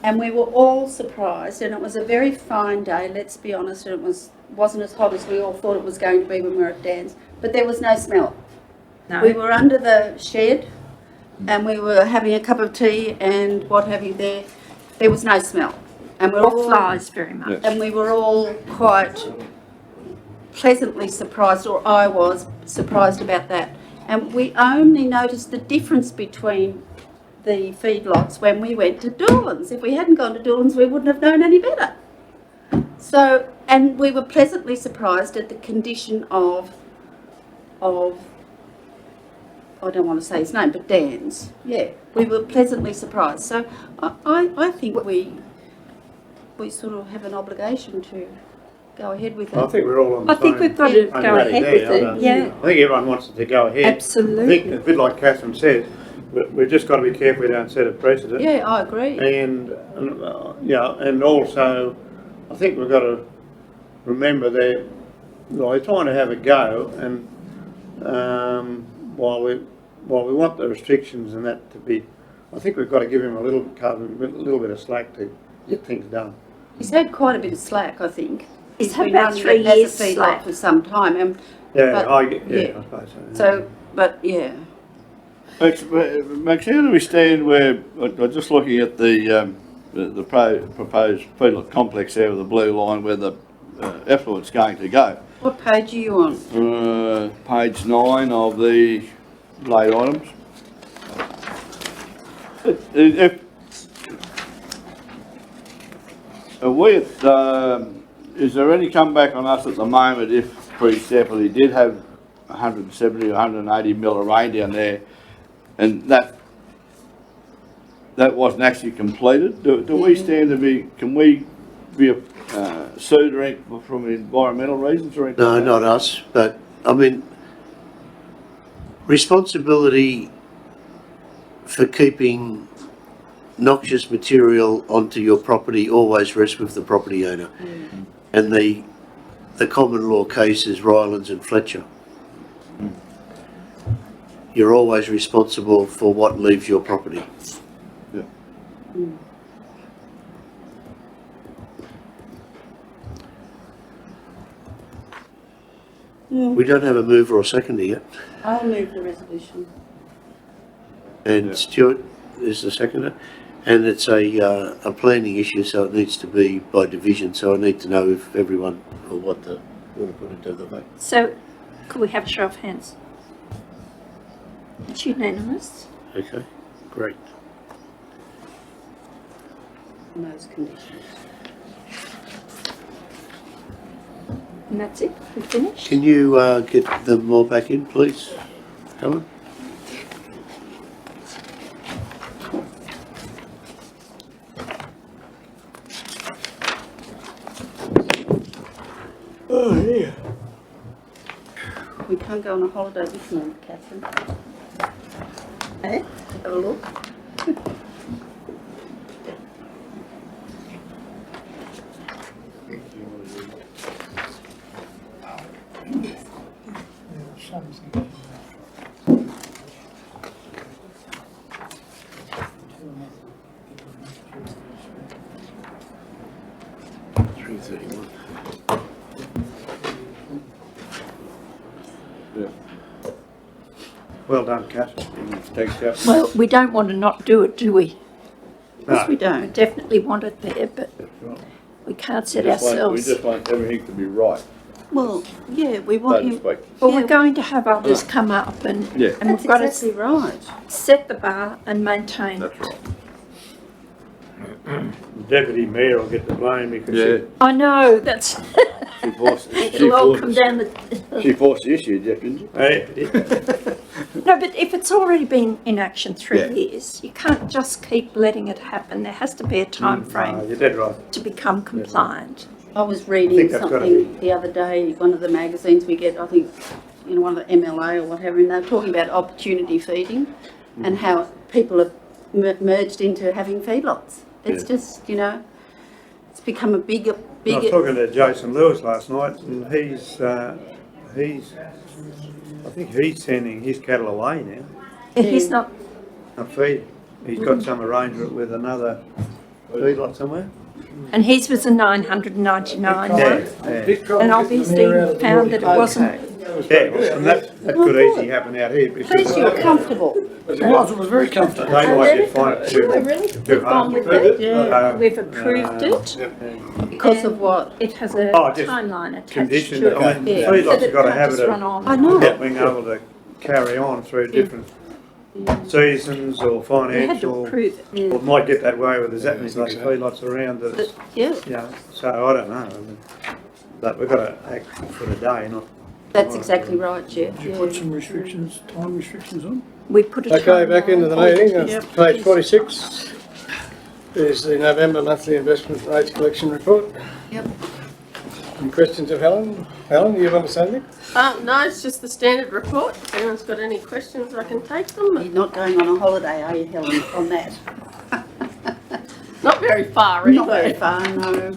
and we were all surprised, and it was a very fine day, let's be honest, and it wasn't as hot as we all thought it was going to be when we were at Dan's, but there was no smell. No. We were under the shed, and we were having a cup of tea and what have you there. There was no smell. And we're Or all flies very much. And we were all quite pleasantly surprised, or I was surprised about that. And we only noticed the difference between the feedlots when we went to Doolan's. If we hadn't gone to Doolan's, we wouldn't have known any better. So, and we were pleasantly surprised at the condition of I don't want to say his name, but Dan's. Yeah, we were pleasantly surprised. So I think we sort of have an obligation to go ahead with it. I think we're all on the I think same- we've got to same go page ahead there, with I it, don't- yeah. I think everyone wants it to go ahead. Absolutely. I think, a bit like Catherine says, we've just got to be careful we don't set a precedent. Yeah, I agree. And also, I think we've got to remember they're trying to have a go, and while we want the restrictions and that to be, I think we've got to give him a little bit of slack to get things done. He's had quite a bit of slack, I think. He's had been about running 3 it as years a feedlot slack. for some time. And, Yeah, but, I suppose so. So, but yeah. Max, how do we stand where, I'm just looking at the proposed feedlot complex there with the blue line where the effluent's going to go. What page are you on? Page 9 of the late items. Is there any comeback on us at the moment if, for example, he did have 170 or 180 mil of rain down there, and that wasn't actually completed? Do we stand to be? Can we be sued or anything from environmental reasons or anything? No, like that? not us, but I mean, responsibility for keeping noxious material onto your property always rests with the property owner. And the common law case is Rylands and Fletcher. You're always responsible for what leaves your property. Yeah. We don't have a mover or seconder yet. I'll move the resolution. And Stuart is the seconder. And it's a planning issue, so it needs to be by division. So I need to know if everyone, or what the, want to put into the vote. So, could we have a show of hands? It's unanimous. Okay, great. On those conditions. And that's it, we finished? Can you get them all back in, please, Helen? Oh, yeah. We can't go on a holiday this month, Catherine. Eh? Have a look. Well done, Kat. Thanks, Kat. Well, we don't want to not do it, do we? Yes, we We don't. definitely want it there, but we can't set We ourselves. just want everything to be right, Well, yeah, we so want to him. speak. Well, Yeah. we're going to have others come up and Yeah. we've That's got exactly to right. set the bar and maintain it. That's right. The Deputy Mayor will get the blame because Yeah, I know, that's, she forced, it'll all come down the, she forced the issue, Jeff, didn't she? no, but if it's already been in action 3 Yeah. years, you can't just keep letting it happen. There has to be a time frame You're dead right. to become compliant. I was I reading think that's gotta something the other day, one of the magazines we get, I think, one of the MLA or whatever, and they're talking about opportunity feeding and how people have merged into having feedlots. It's Yeah. just, it's become a bigger, I was bigger. talking to Jason Lewis last night, and I think he's sending his cattle away now, He's not, not feeding. He's got some arrangement with another feedlot somewhere. and his was a 999 Yeah, one, yeah. and obviously found that it wasn't. Yeah, well, and that could easily happen out here Please, because you're comfortable. It was very comfortable. they might just find it too, We're really, too we've gone hard. with it, Yeah. we've approved it. Because of what? It has a Oh, just timeline attached Condition, to it. I mean, Yeah. feedlots So that have got to it can't have just it run on. I know. of being able to carry on through different seasons or We had to financial. approve it. Or might get that way with there's that many bloody feedlots around that it's, Yeah, so I don't know. I mean, but we've got to act for the day, not. that's exactly right, Jeff. Did you put some restrictions, time restrictions on? We put a Okay, back into the meeting, Yep. page 46 is the November monthly investment rates collection report. Yep. Any questions of Helen? Helen, you want to say anything? No, it's just the standard report. If anyone's got any questions, I can take them. You're not going on a holiday, are you, Helen, on that? Not very far, Not very anyway. far, no.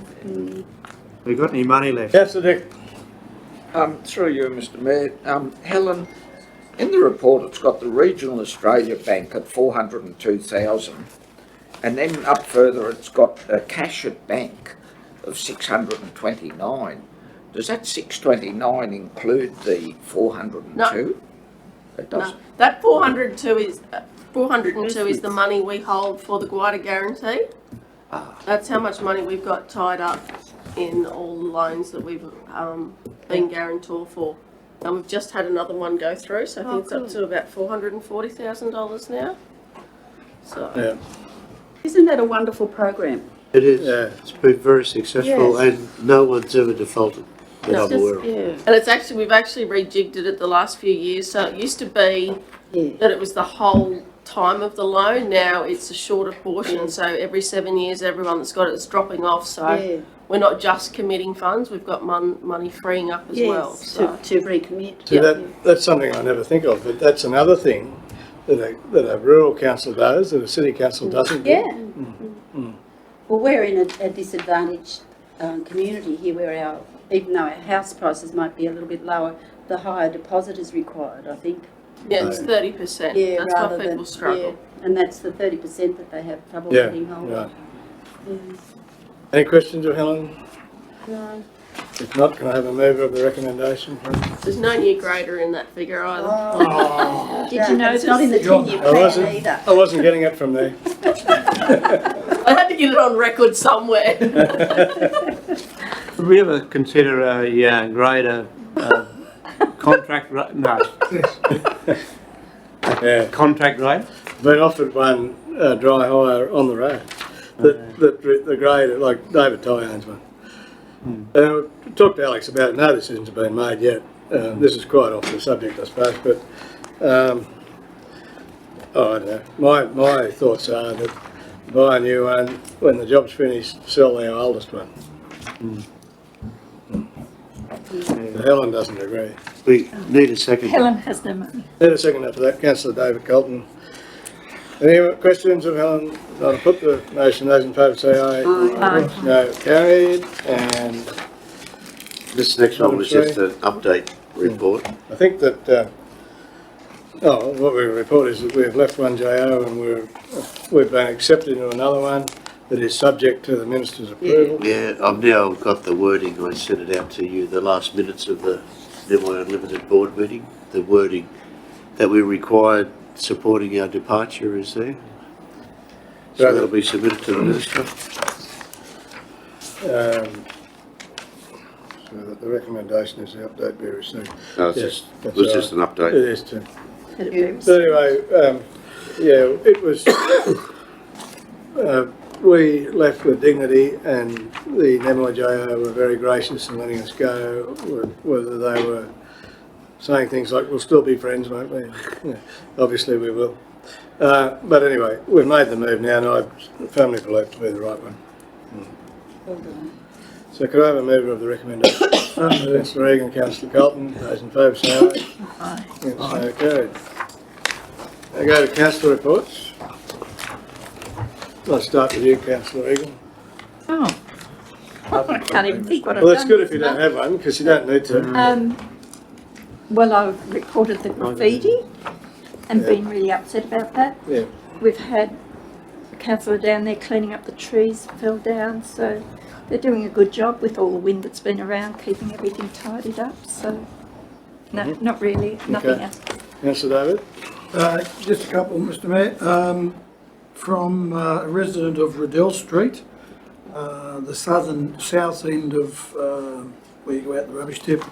We got any money left? Councillor Dick. Through you, Mr Mayor, Helen, in the report it's got the Regional Australia Bank at 402,000, and then up further it's got a cash at bank of 629. Does that 629 include the 402? No. It No, doesn't. that 402 is the money we hold for the Guida guarantee. That's how much money we've got tied up in all the loans that we've been guarantor for. And we've just had another one go through, so I think it's up to about $440,000 now. So, Yeah. Isn't that a wonderful program? It is. Yeah. It's been very successful, Yes. and no one's ever defaulted that No. I'm aware of. Yeah, and we've actually rejigged it the last few years. So it used to be yeah. that it was the whole time of the loan. Now it's a shorter portion. So every 7 years, everyone that's got it is dropping off. So Yeah. we're not just committing funds, we've got money freeing up as well. Yes, So. to recommit. See, that's something I never think of, but that's another thing that a rural council does, that a city council doesn't do? Yeah. Mm. Well, we're in a disadvantaged community here where even though our house prices might be a little bit lower, the higher deposit is required, I think. Yeah, it's 30%. Yeah, That's rather why people than, struggle. yeah, and that's the 30% that they have trouble Yeah, getting hold right. of. Yeah. Any questions of Helen? No. If not, can I have a mover of the recommendation? There's no new grader in that figure either. Oh, Did you know it's not in the 10-year I plan either. wasn't getting it from there. I had to get it on record somewhere. Would we ever consider a greater contract rate? No. Yeah. Contract rate? Been offered one dry hire on the road. The grader, like David Ty owns one. Talked to Alex about it. No decisions have been made yet. This is quite off the subject, I suppose, but I don't know. My thoughts are that buy a new one, when the job's finished, sell our oldest one. But Helen doesn't agree. We need a second. Helen has no money. Need a second after that, Councillor David Colton. Any questions of Helen? I'll put the motion. Those in favour say aye. Aye. No, carried. And This next one was just an update report. I think that, what we report is that we've left one JO and we've been accepted into another one that is subject to the Minister's approval. Yeah, I've now got the wording. I sent it out to you, the last minutes of the Nemo Unlimited board meeting. The wording that we required supporting our departure is there. So that'll be submitted to the Minister. So that the recommendation is the update be received. No, it's Yes, it that's was right. just an update. It is too. Yes. So anyway, it was, we left with dignity and the Namoi JO were very gracious in letting us go, whether they were saying things like, we'll still be friends, won't we? Yeah, obviously we will. But anyway, we've made the move now and I firmly believe to be the right one. So could I have a mover of the recommendation? Councillor Egan, Councillor Colton, those in favour say aye. Aye. So carried. I go to councillor reports. I'll start with you, Councillor Egan. Oh. I can't even think what I've Well, done. that's good if you don't have one, because you don't need to. Well, I've reported the graffiti and been really upset about that. Yeah. We've had a councillor down there cleaning up the trees that fell down, so they're doing a good job with all the wind that's been around, keeping everything tidied up, so no, not really, nothing Okay. else. Councillor David? Just a couple, Mr Mayor. From a resident of Riddell Street, the south end of where you go out the rubbish tip.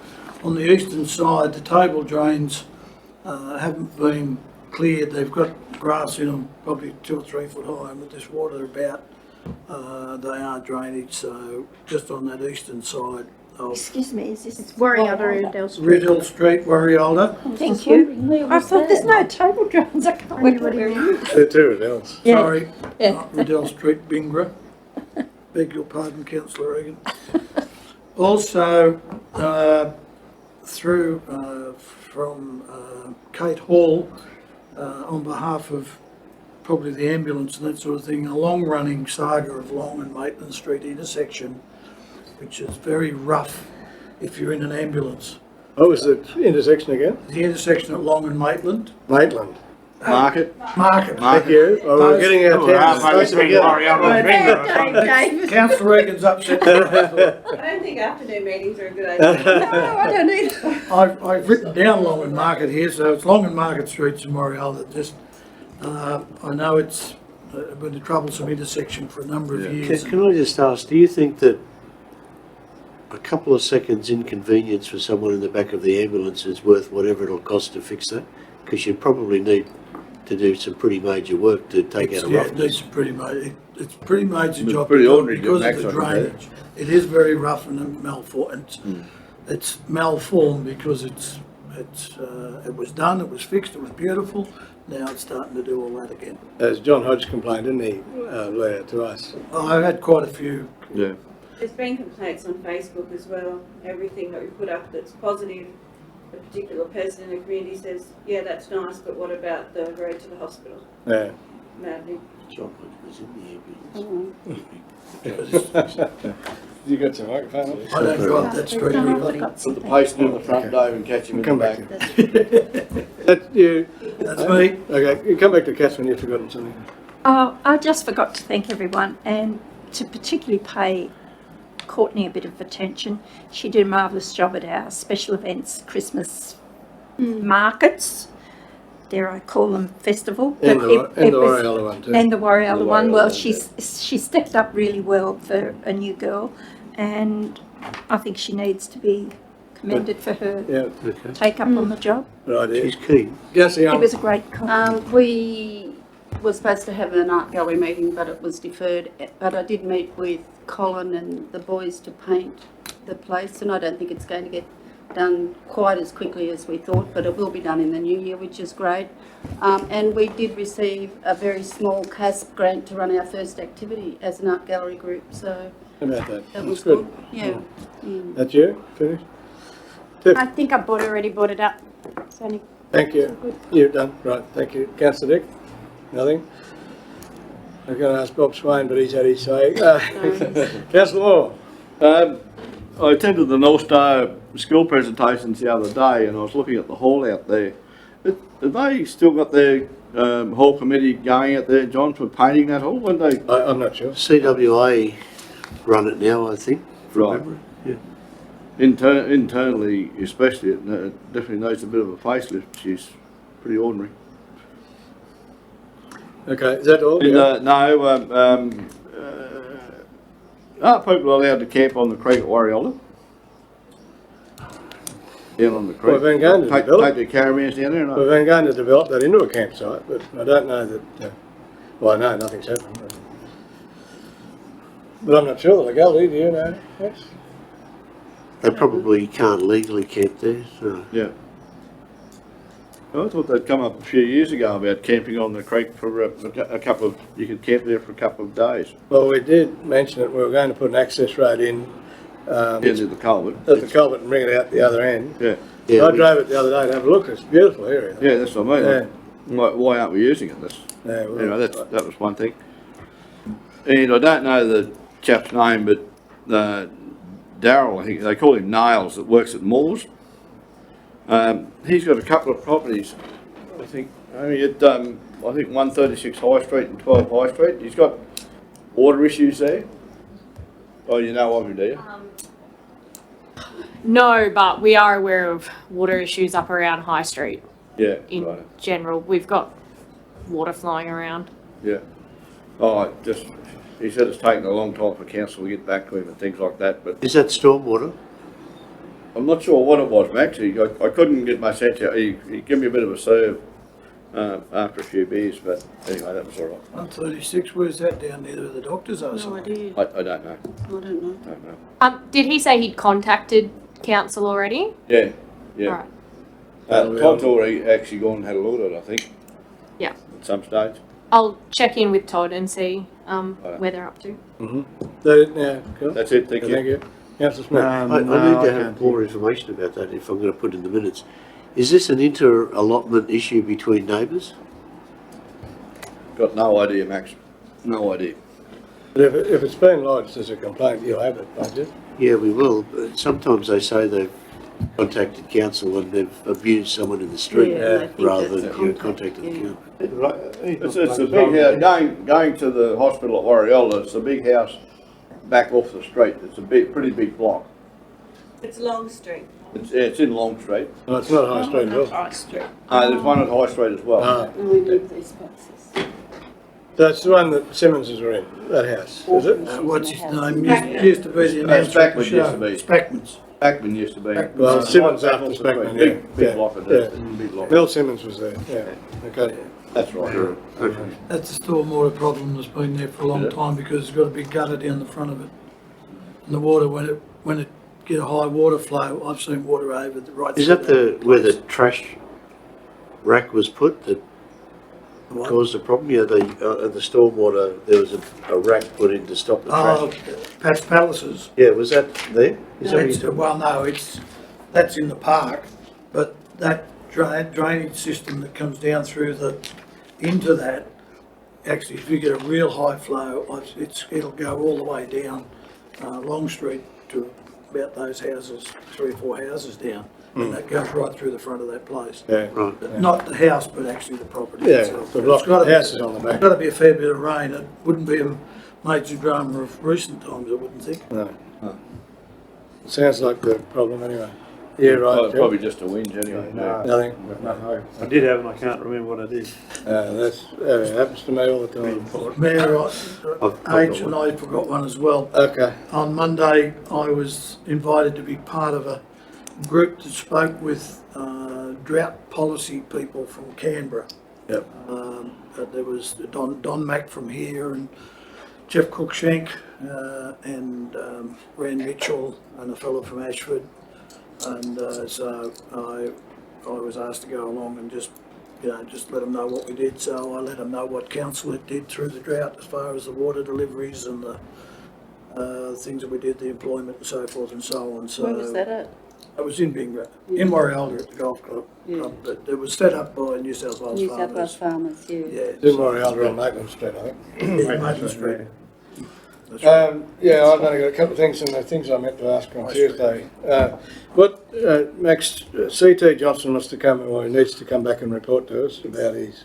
On the eastern side, the table drains haven't been cleared. They've got grass in them, probably 2 or 3 foot high, and with this water about, they are drainage. So just on that eastern side of Excuse me, is this? Warrialda Riddell Street. Riddell Street, Warrialda. Thank you. I thought there's no table drains, I can't wait what it is. There are two Riddells. Yeah. Sorry, Yeah. not Riddell Street, Bingra. Beg your pardon, Councillor Egan. Also, through from Kate Hall, on behalf of probably the ambulance and that sort of thing, a long-running saga of Long and Maitland Street intersection, which is very rough if you're in an ambulance. What was the intersection again? The intersection at Long and Maitland. Maitland. Market. Thank you. Well, we're getting our towns closer together. Councillor Egan's upset. I don't think afternoon meetings are a good idea. No, I don't either. I've written down Long and Market here, so it's Long and Market Streets in Warrialda. Just, I know it's been a troublesome intersection for a number of years. Can I just ask, do you think that a couple of seconds inconvenience for someone in the back of the ambulance is worth whatever it'll cost to fix that? Because you probably need to do some pretty major work to take out a Yeah, it roughness. needs pretty major. It's a pretty major It's job pretty because ordinary job, of the Max, I can drainage. It is very rough and malformed. It's malformed because it was done, it was fixed, it was beautiful. Now it's starting to do all that again. As John Hodge complained, didn't he, Leah, to us? I've had quite a few. Yeah. There's been complaints on Facebook as well. Everything that we put up that's positive a particular person in the community says, yeah, that's nice, but what about the road to the hospital? Yeah. Maddening. Chocolate was in the ambulance. You got your microphone on? I don't drive that street, really. Put the patient in the front, Dave, and catch him in the Come back. back. That's you. That's me. Okay, you come back to Catherine, you've forgotten something. Oh, I just forgot to thank everyone and to particularly pay Courtney a bit of attention. She did a marvellous job at our special events, Christmas markets. Dare I call them festival? And But the was- Warrialla one too. And the Warrialla The one. Warrialla Well, one, she stepped up really well for a new girl, and I think she needs to be commended for her Yeah, Okay. take up on the job. right, yeah. She's keen. Yes, It was a great call. We were supposed to have an art gallery meeting, but it was deferred. But I did meet with Colin and the boys to paint the place, and I don't think it's going to get done quite as quickly as we thought, but it will be done in the new year, which is great. And we did receive a very small CASP grant to run our first activity as an art gallery group, so How about that? that was That's good. Yeah. Mm. That's you, finished? I think I already bought it up. It's only Thank you. You've done, right, thank you. Councillor Dick? Nothing? I was going to ask Bob Swain, but he's had his say. Councillor Moore? I attended the North Star school presentations the other day, and I was looking at the hall out there. Have they still got their hall committee going out there, John, for painting that hall? When they I'm not sure. CWA run it now, I think. from Right. memory. Yeah. internally, especially, it definitely needs a bit of a facelift. She's pretty ordinary. Okay, is that all? And, Yeah. no, are people allowed to camp on the creek at Warrialla? Down on the creek. Well, they're going to take develop. their caravans down there, We've no? been going to develop that into a campsite, but I don't know that, well, I know nothing's happened. But I'm not sure the legality, do you know? Yes? They probably can't legally camp there, so. Yeah. I thought they'd come up a few years ago about camping on the creek for a couple of, you could camp there for a couple of days. Well, we did mention that we were going to put an access road in. Into the culvert. At the culvert and bring it out the other end. Yeah. Yeah, I we- drove it the other day to have a look, it's a beautiful area. Yeah, that's what I mean. Yeah. Why aren't we using it? That's, Yeah, well, anyway, that was one thing. And I don't know the chap's name, but Darryl, I think they call him Nails, that works at Moores. He's got a couple of properties, I think, only at 136 High Street and 12 High Street. He's got water issues there. Oh, you know of him, do you? No, but we are aware of water issues up around High Street Yeah, in right. general. We've got water flowing around. Yeah. Oh, he said it's taken a long time for council to get back to him and things like that, but Is that stormwater? I'm not sure what it was, Max. I couldn't get my sense out. He gave me a bit of a serve after a few beers, but anyway, that was all right. 136, where's that down there with the doctors or No something? idea. I don't know. I don't know. I don't know. Did he say he'd contacted council already? Yeah, yeah. Alright. Todd's already actually gone and had a look at it, I think. Yeah. At some stage. I'll check in with Todd and see where they're up to. That it now, cool. That's it, thank you. Thank you. Councillor Smith? I need to have more information about that if I'm going to put in the minutes. Is this an inter-allotment issue between neighbours? Got no idea, Max. No idea. But if it's been lodged as a complaint, you'll have it, won't you? Yeah, we will, but sometimes they say they've contacted council and they've abused someone in the street Yeah, I think rather that's than contact, contacted the yeah. council. It's a big house. Going to the hospital at Warrialla, it's a big house back off the street. It's a pretty big block. It's Long Street. It's in Long Street. No, it's not High Street, is it? High Street. There's one at High Street as well. Ah, We need these boxes. that's the one that Simmonses are in, that house, is it? What's his name? Used to be the That's announcer at the Spackman used to show. be. Spackman's. Backman used to be. Well, Simmons Back after off the street. Spackman, Big, yeah. big Yeah, block of yeah. that. Big block. Bill Simmons was there, yeah, okay. That's right. Okay. That's a stormwater problem that's been there for a long time because it's got a big gutter down the front of it. And the water, when it get a high water flow, I've seen water over the right. Is side that of where the trash rack was put that What? caused the problem? Yeah, the stormwater, there was a rack put in to stop the Oh, trash. Pat's Palaces. Yeah, was that there? Is that Well, no, that's in the park, but that drainage system that comes down through into that, actually, if you get a real high flow, it'll go all the way down Long Street to about those houses, 3 or 4 houses down. And that goes right through the front of that place. Yeah. But not the house, but actually the property Yeah, itself. the But block it's gotta be- houses on the back. It's got to be a fair bit of rain. It wouldn't be a major drama of recent times, I wouldn't think. No. Sounds like the problem anyway. Yeah, right. Jeff? Probably just a whinge anyway. No. Nothing. I did have, and I can't remember what I did. That happens to me all the time. Mayor, I've H and I forgot one as well. Okay. On Monday, I was invited to be part of a group that spoke with drought policy people from Canberra. Yep. There was Don Mack from here and Jeff Cruikshank and Rand Mitchell and a fellow from Ashford. And so I was asked to go along and just let them know what we did. So I let them know what council it did through the drought as far as the water deliveries and the things that we did, the employment and so forth and so on. So Where was that at? it was in Bingra, in Morialda at the golf club. Yeah. But it was set up by New South Wales New farmers. South Wales farmers, yeah. Yeah. It's in Morialda on Maitland Street, I think. Yeah, Maitland Street. That's right. Yeah, I've only got a couple of things, and the things I meant to ask on Tuesday. Max, C.T. Johnson must have come, or he needs to come back and report to us about his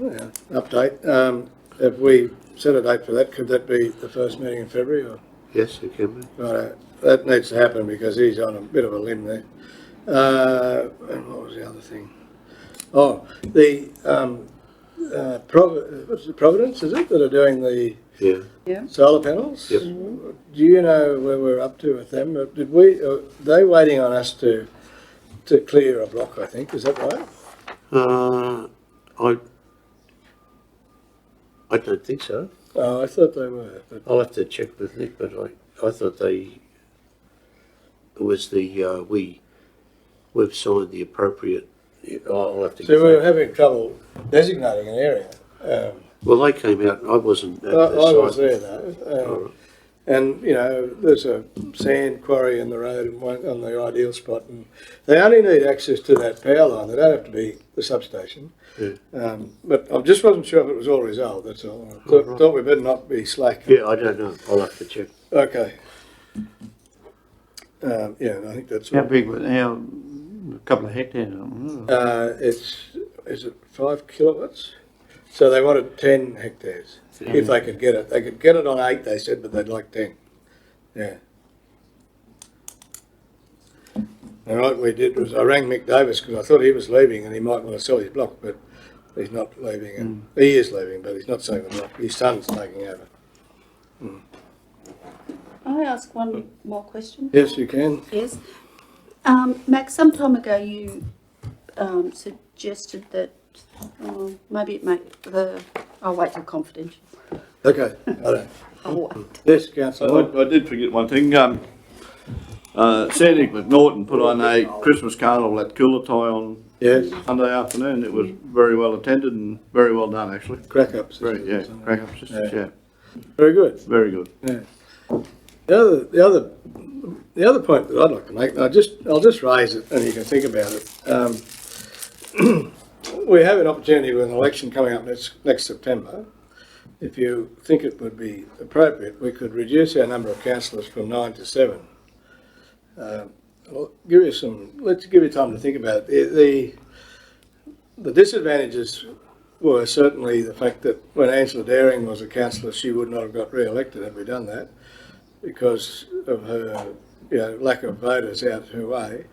update. If we set a date for that, could that be the first meeting in February? Or? Yes, it can be. Right, that needs to happen because he's on a bit of a limb there. And what was the other thing? Oh, the what's the Providence, is it, that are doing the solar panels? Yep. Do you know where we're up to with them? Did we? They waiting on us to clear a block, I think. Is that right? I don't think so. Oh, I thought they were. But I'll have to check with Nick, but I thought it was we've signed the appropriate. I'll have to. so we were having trouble designating an area. Well, they came out. I wasn't at I the was site. there though. And, there's a sand quarry in the road and one on the ideal spot. And they only need access to that power line. They don't have to be the substation. Yeah. But I just wasn't sure if it was all resolved, that's all. I thought we better not be slack. Yeah, I don't know. I'll have to check. Okay. I think that's How all. big was how? A couple of hectares. Is it 5 kilowatts? So they wanted 10 hectares, if they could get it. They could get it on 8, they said, but they'd like 10. Yeah. And what we did was I rang Mick Davis because I thought he was leaving and he might want to sell his block, but he's not leaving. And he is leaving, but he's not selling the block. His son's taking over. I ask one more question? Yes, you can. Yes. Max, some time ago you suggested that maybe it I'll wait till confidential. Okay, I don't. I'll wait. Yes, Councillor. I did forget one thing. Sandy McNaughton put on a Christmas carnival at Coolatai on Sunday afternoon. It was very well attended and very well done, actually. Crack ups. Crack up sisters, yeah. Very good. Very good. Yeah. The other point that I'd like to make, and I'll just raise it, and you can think about it. We have an opportunity with an election coming up next September. If you think it would be appropriate, we could reduce our number of councillors from 9 to 7. Let's give you time to think about it. The disadvantages were certainly the fact that when Angela Daring was a councillor, she would not have got re-elected had we done that, because of her lack of voters out her way.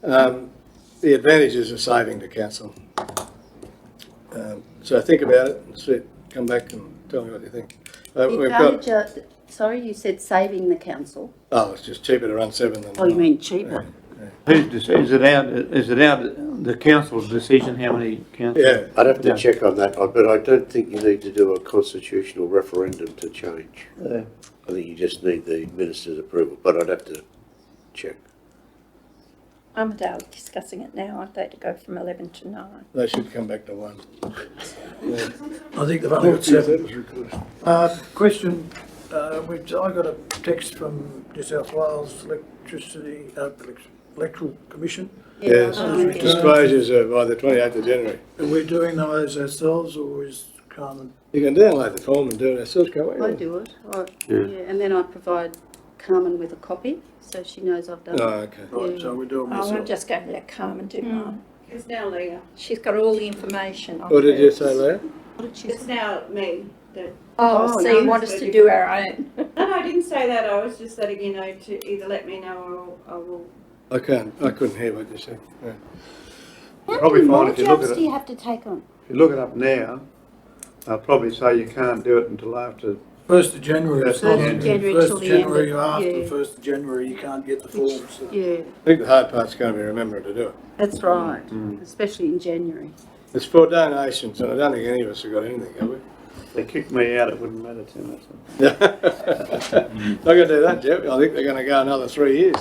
The advantages are saving the council. So think about it and come back and tell me what you think. Sorry, you said saving the council. Oh, it's just cheaper to run 7 than. Oh, you mean cheaper? Is it out the council's decision how many councillors? Yeah. I'd have to check on that, but I don't think you need to do a constitutional referendum to change. Yeah. I think you just need the minister's approval, but I'd have to check. I'm discussing it now, aren't they, to go from 11 to 9? They should come back to 1. I think they've only got 7. Question, I got a text from New South Wales Electoral Commission. Yes, Yeah. disclosures are by the 28th of January. Are we doing those ourselves, or is Carmen? You can download the form and do it ourselves, can't we? I do it, Yeah. and then I provide Carmen with a copy, so she knows I've done it. Oh, okay. Right, so we do them Oh, I'm ourselves. just going to let Carmen do mine. It's now Leah. She's got all the information on What did you hers. say, Leah? What did she It's say? now me. That, Oh, so you want us to do our own? no, I didn't say that. I was just letting you know to either let me know or I will. I couldn't hear what you said. Yeah. How Probably many fine more if you look jobs at do it. you have to take on? If you look it up now, I'll probably say you can't do it until after. 1st of January. That's it's not not in. January 1st till of the end January, of- after yeah. the 1st of January, you can't get the forms. So. Yeah, I think the hard part's going to be remembering to do it. that's right, especially in January. It's for donations, and I don't think any of us have got anything, have we? If they kicked me out, it wouldn't matter too much. Not going to do that, Jeff. I think they're going to go another 3 years.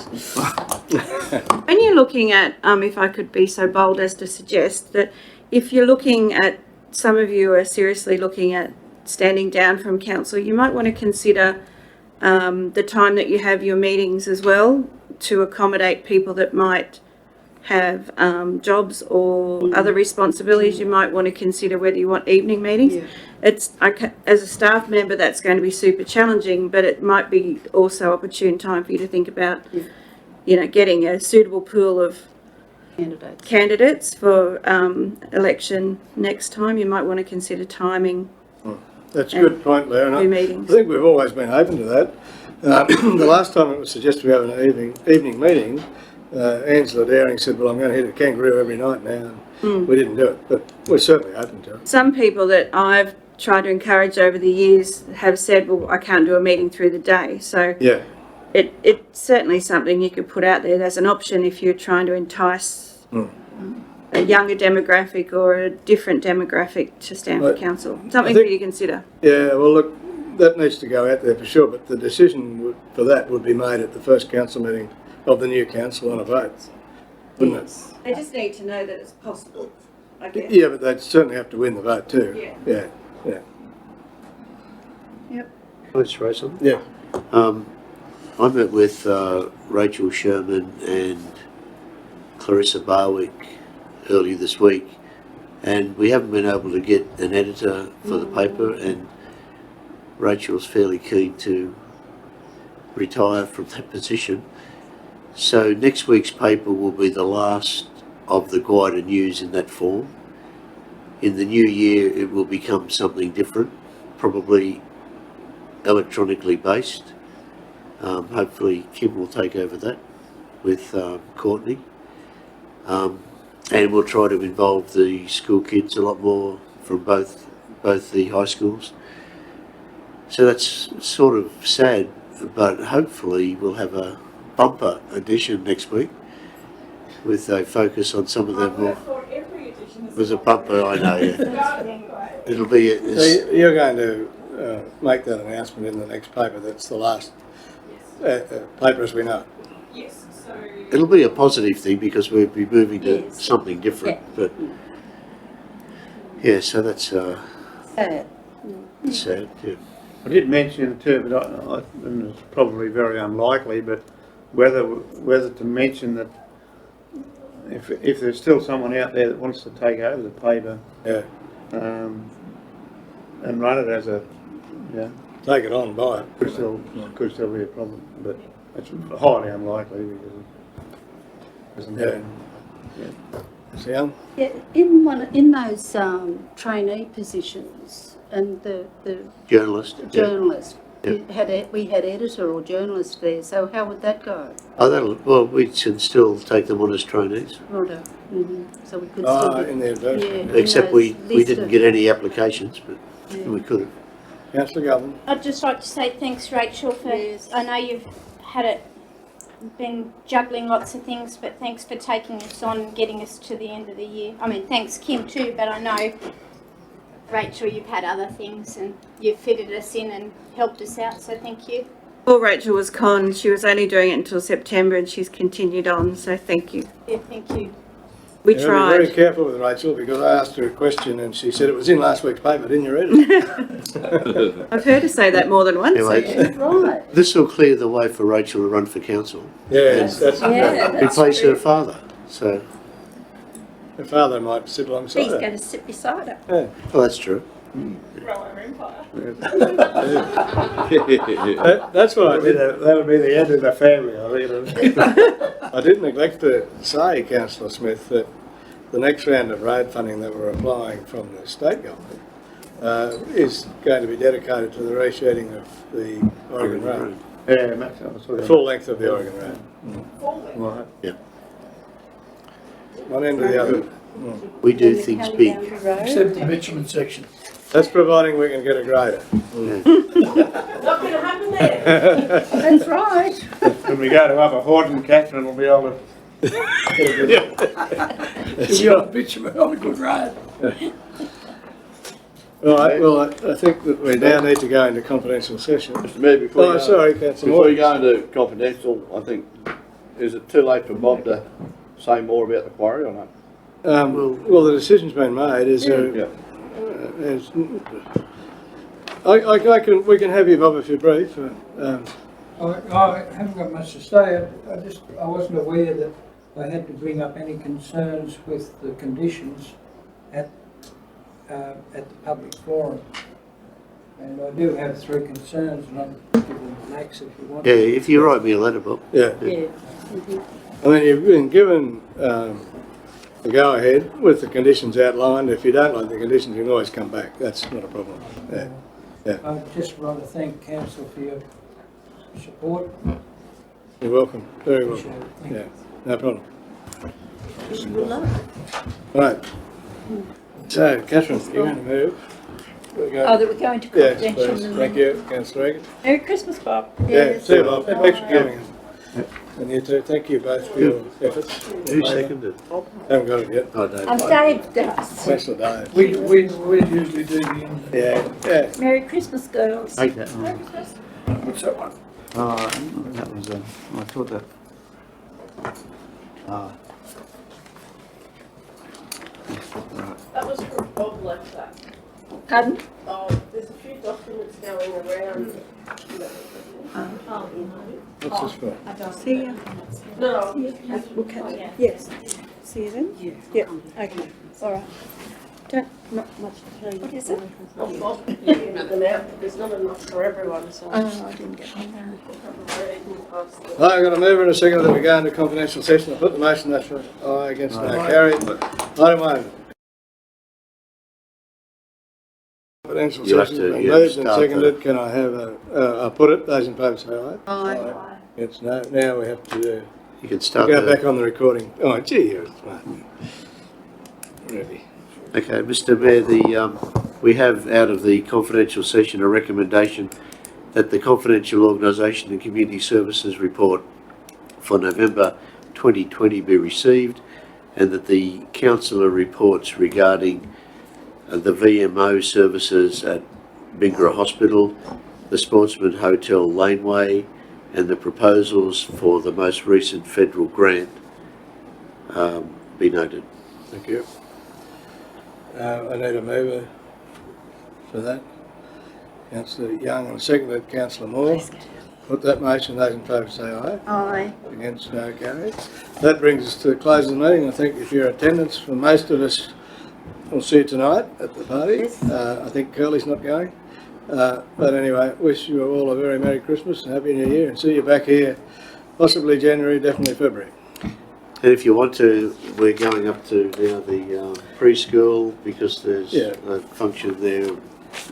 When you're looking at, if I could be so bold as to suggest that if you're looking at, some of you are seriously looking at standing down from council, you might want to consider the time that you have your meetings as well to accommodate people that might have jobs or other responsibilities. You might want to consider whether you want evening meetings. Yeah. As a staff member, that's going to be super challenging, but it might be also opportune time for you to think about, getting a suitable pool of candidates for election next time. You might want to consider timing That's a good point, Leah. And your I meetings. think we've always been open to that. The last time it was suggested we have an evening meeting, Angela Downing said, well, I'm going to hit a kangaroo every night now. And we didn't do it, but we're certainly open to it. Some people that I've tried to encourage over the years have said, well, I can't do a meeting through the day. So Yeah. it's certainly something you could put out there as an option if you're trying to entice a younger demographic or a different demographic to stand for Right. council. Something I think- for you to consider. Yeah, well, look, that needs to go out there for sure, but the decision for that would be made at the first council meeting of the new council on a vote, wouldn't it? They just need to know that it's possible, I guess. Yeah, but they'd certainly have to win the vote too. Yeah. Yeah. Can I just throw something? Yeah. I met with Rachel Sherman and Clarissa Barwick earlier this week, and we haven't been able to get an editor for the paper, and Rachel's fairly keen to retire from that position. So next week's paper will be the last of the Guida News in that form. In the new year it will become something different, probably electronically based. Hopefully Kim will take over that with Courtney. And we'll try to involve the school kids a lot more from both the high schools. So that's sort of sad, but hopefully we'll have a bumper edition next week with a focus on some of the more... There's a bumper, I know, yeah. It'll be... So you're going to make that announcement in the next paper. That's the last paper as we know. Yes, so. It'll be a positive thing because we'll be moving to Yes. something different, but... Yeah, so that's Sad. sad, yeah. I did mention it too, but and it's probably very unlikely, but whether to mention that if there's still someone out there that wants to take over the paper, Yeah. and run it as a, Take it on, buy it. could still be a problem, but it's highly unlikely because it doesn't Yeah. happen. Ms. Young? Yeah, in those trainee positions and the Journalist. yeah. journalist, Yeah. we had editor or journalist there, so how would that go? Well, we can still take them on as trainees, Righto. So we could still In the advertisement. in except those we list didn't of- get any applications, but Yeah. we could have. Councillor Govan? I'd just like to say thanks, Rachel, for, I know you've been juggling lots of things, but thanks for taking us on and getting us to the end of the year. I mean, thanks Kim too, but I know, Rachel, you've had other things and you've fitted us in and helped us out, so thank you. Well, Rachel was con. She was only doing it until September and she's continued on, so thank you. Yeah, thank you. We You gotta be very tried. careful with Rachel, because I asked her a question and she said it was in last week's paper, didn't you read it? I've heard her say that more than once. Anyway, Right. this will clear the way for Rachel to run for council. Yeah, that's Replace her father, so, her father might sit alongside He's her. going to sit beside her. Yeah. well, that's true. That's what I did. That would be the end of the family, I think. I did neglect to say, Councillor Smith, that the next round of road funding that we're applying from the state government is going to be dedicated to the reshedding of the Oregon Road, Yeah, Max, I was the talking full length of the Oregon Road, about. Right. one end to the other. We do things big. Except the bitumen section. That's providing we can get a grader. Not going to happen there. That's right. When we go to Upper Horton, Catherine will be able to. You're on bitumen on a good road. All right, well, I think that we now need to go into confidential session. Mr Mayor, before Oh, you sorry, go, Councillor before you Moore. go into confidential, I think, is it too late for Bob to say more about the quarry or not? Well, the decision's been made. Is there? Yeah. We can have you, Bob, if you're brief. I haven't got much to say. I wasn't aware that I had to bring up any concerns with the conditions at the public forum. And I do have 3 concerns, and I'll give them to Max if you want. Yeah, if you write me a letter, Bob. Yeah. Yeah. I mean, you've been given the go-ahead with the conditions outlined. If you don't like the conditions, you can always come back. That's not a problem. Yeah. I just want to thank Council for your support. You're welcome. Very Appreciate welcome. it. Thank Yeah, no problem. Wish you good luck. Right. So, Catherine, you're going to move. We'll go. Oh, that we're going to Yes, confidential. please. Thank you, Councillor Regan. Merry Christmas, Bob. Yeah, see you, Bob. Thanks for coming. And you too. Thank you both for your efforts. Who seconded? Haven't got it yet. Oh, Dave. Dave does. Councillor Dave. We usually do the end. Yeah. Merry Christmas, girls. Take that. Merry Christmas. What's that one? That was, I thought that. That was from Bob left that. Pardon? Oh, there's a few documents going around. What's this for? See ya. No. We'll catch you. Yes. See you then? Yeah. Yep. Okay. All right. Not much to tell you. What is it? Oh, Bob, you can get them out, but there's not enough for everyone, so. Oh, I didn't get one there. All right, I've got a mover and a second that we go into confidential session. I put the motion, that's right. Aye, against no, carried. Item 1. Confidential You'll have session to, been yeah, moved and start seconded. Can I have I'll put it. Those in favour say aye. Aye. Against no. Now we have to You can start go the- back on the recording. Oh, gee, you're smart. Ready. Okay, Mr Mayor, we have out of the confidential session a recommendation that the confidential organisation and community services report for November 2020 be received, and that the councillor reports regarding the VMO services at Bingra Hospital, the Sportsman Hotel Laneway, and the proposals for the most recent federal grant be noted. Thank you. I need a mover for that. Councillor Young and seconded Councillor Moore. Put that motion. Those in favour say aye. Aye. Against no carried. That brings us to the close of the meeting. I think if your attendance, for most of us, we'll see you tonight at the party. Yes. I think Curly's not going. But anyway, wish you all a very Merry Christmas and Happy New Year, and see you back here possibly January, definitely February. And if you want to, we're going up to now the preschool, because there's a function there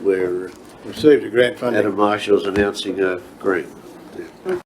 where Received a grant funding. Adam Marshall's announcing a grant. Yeah.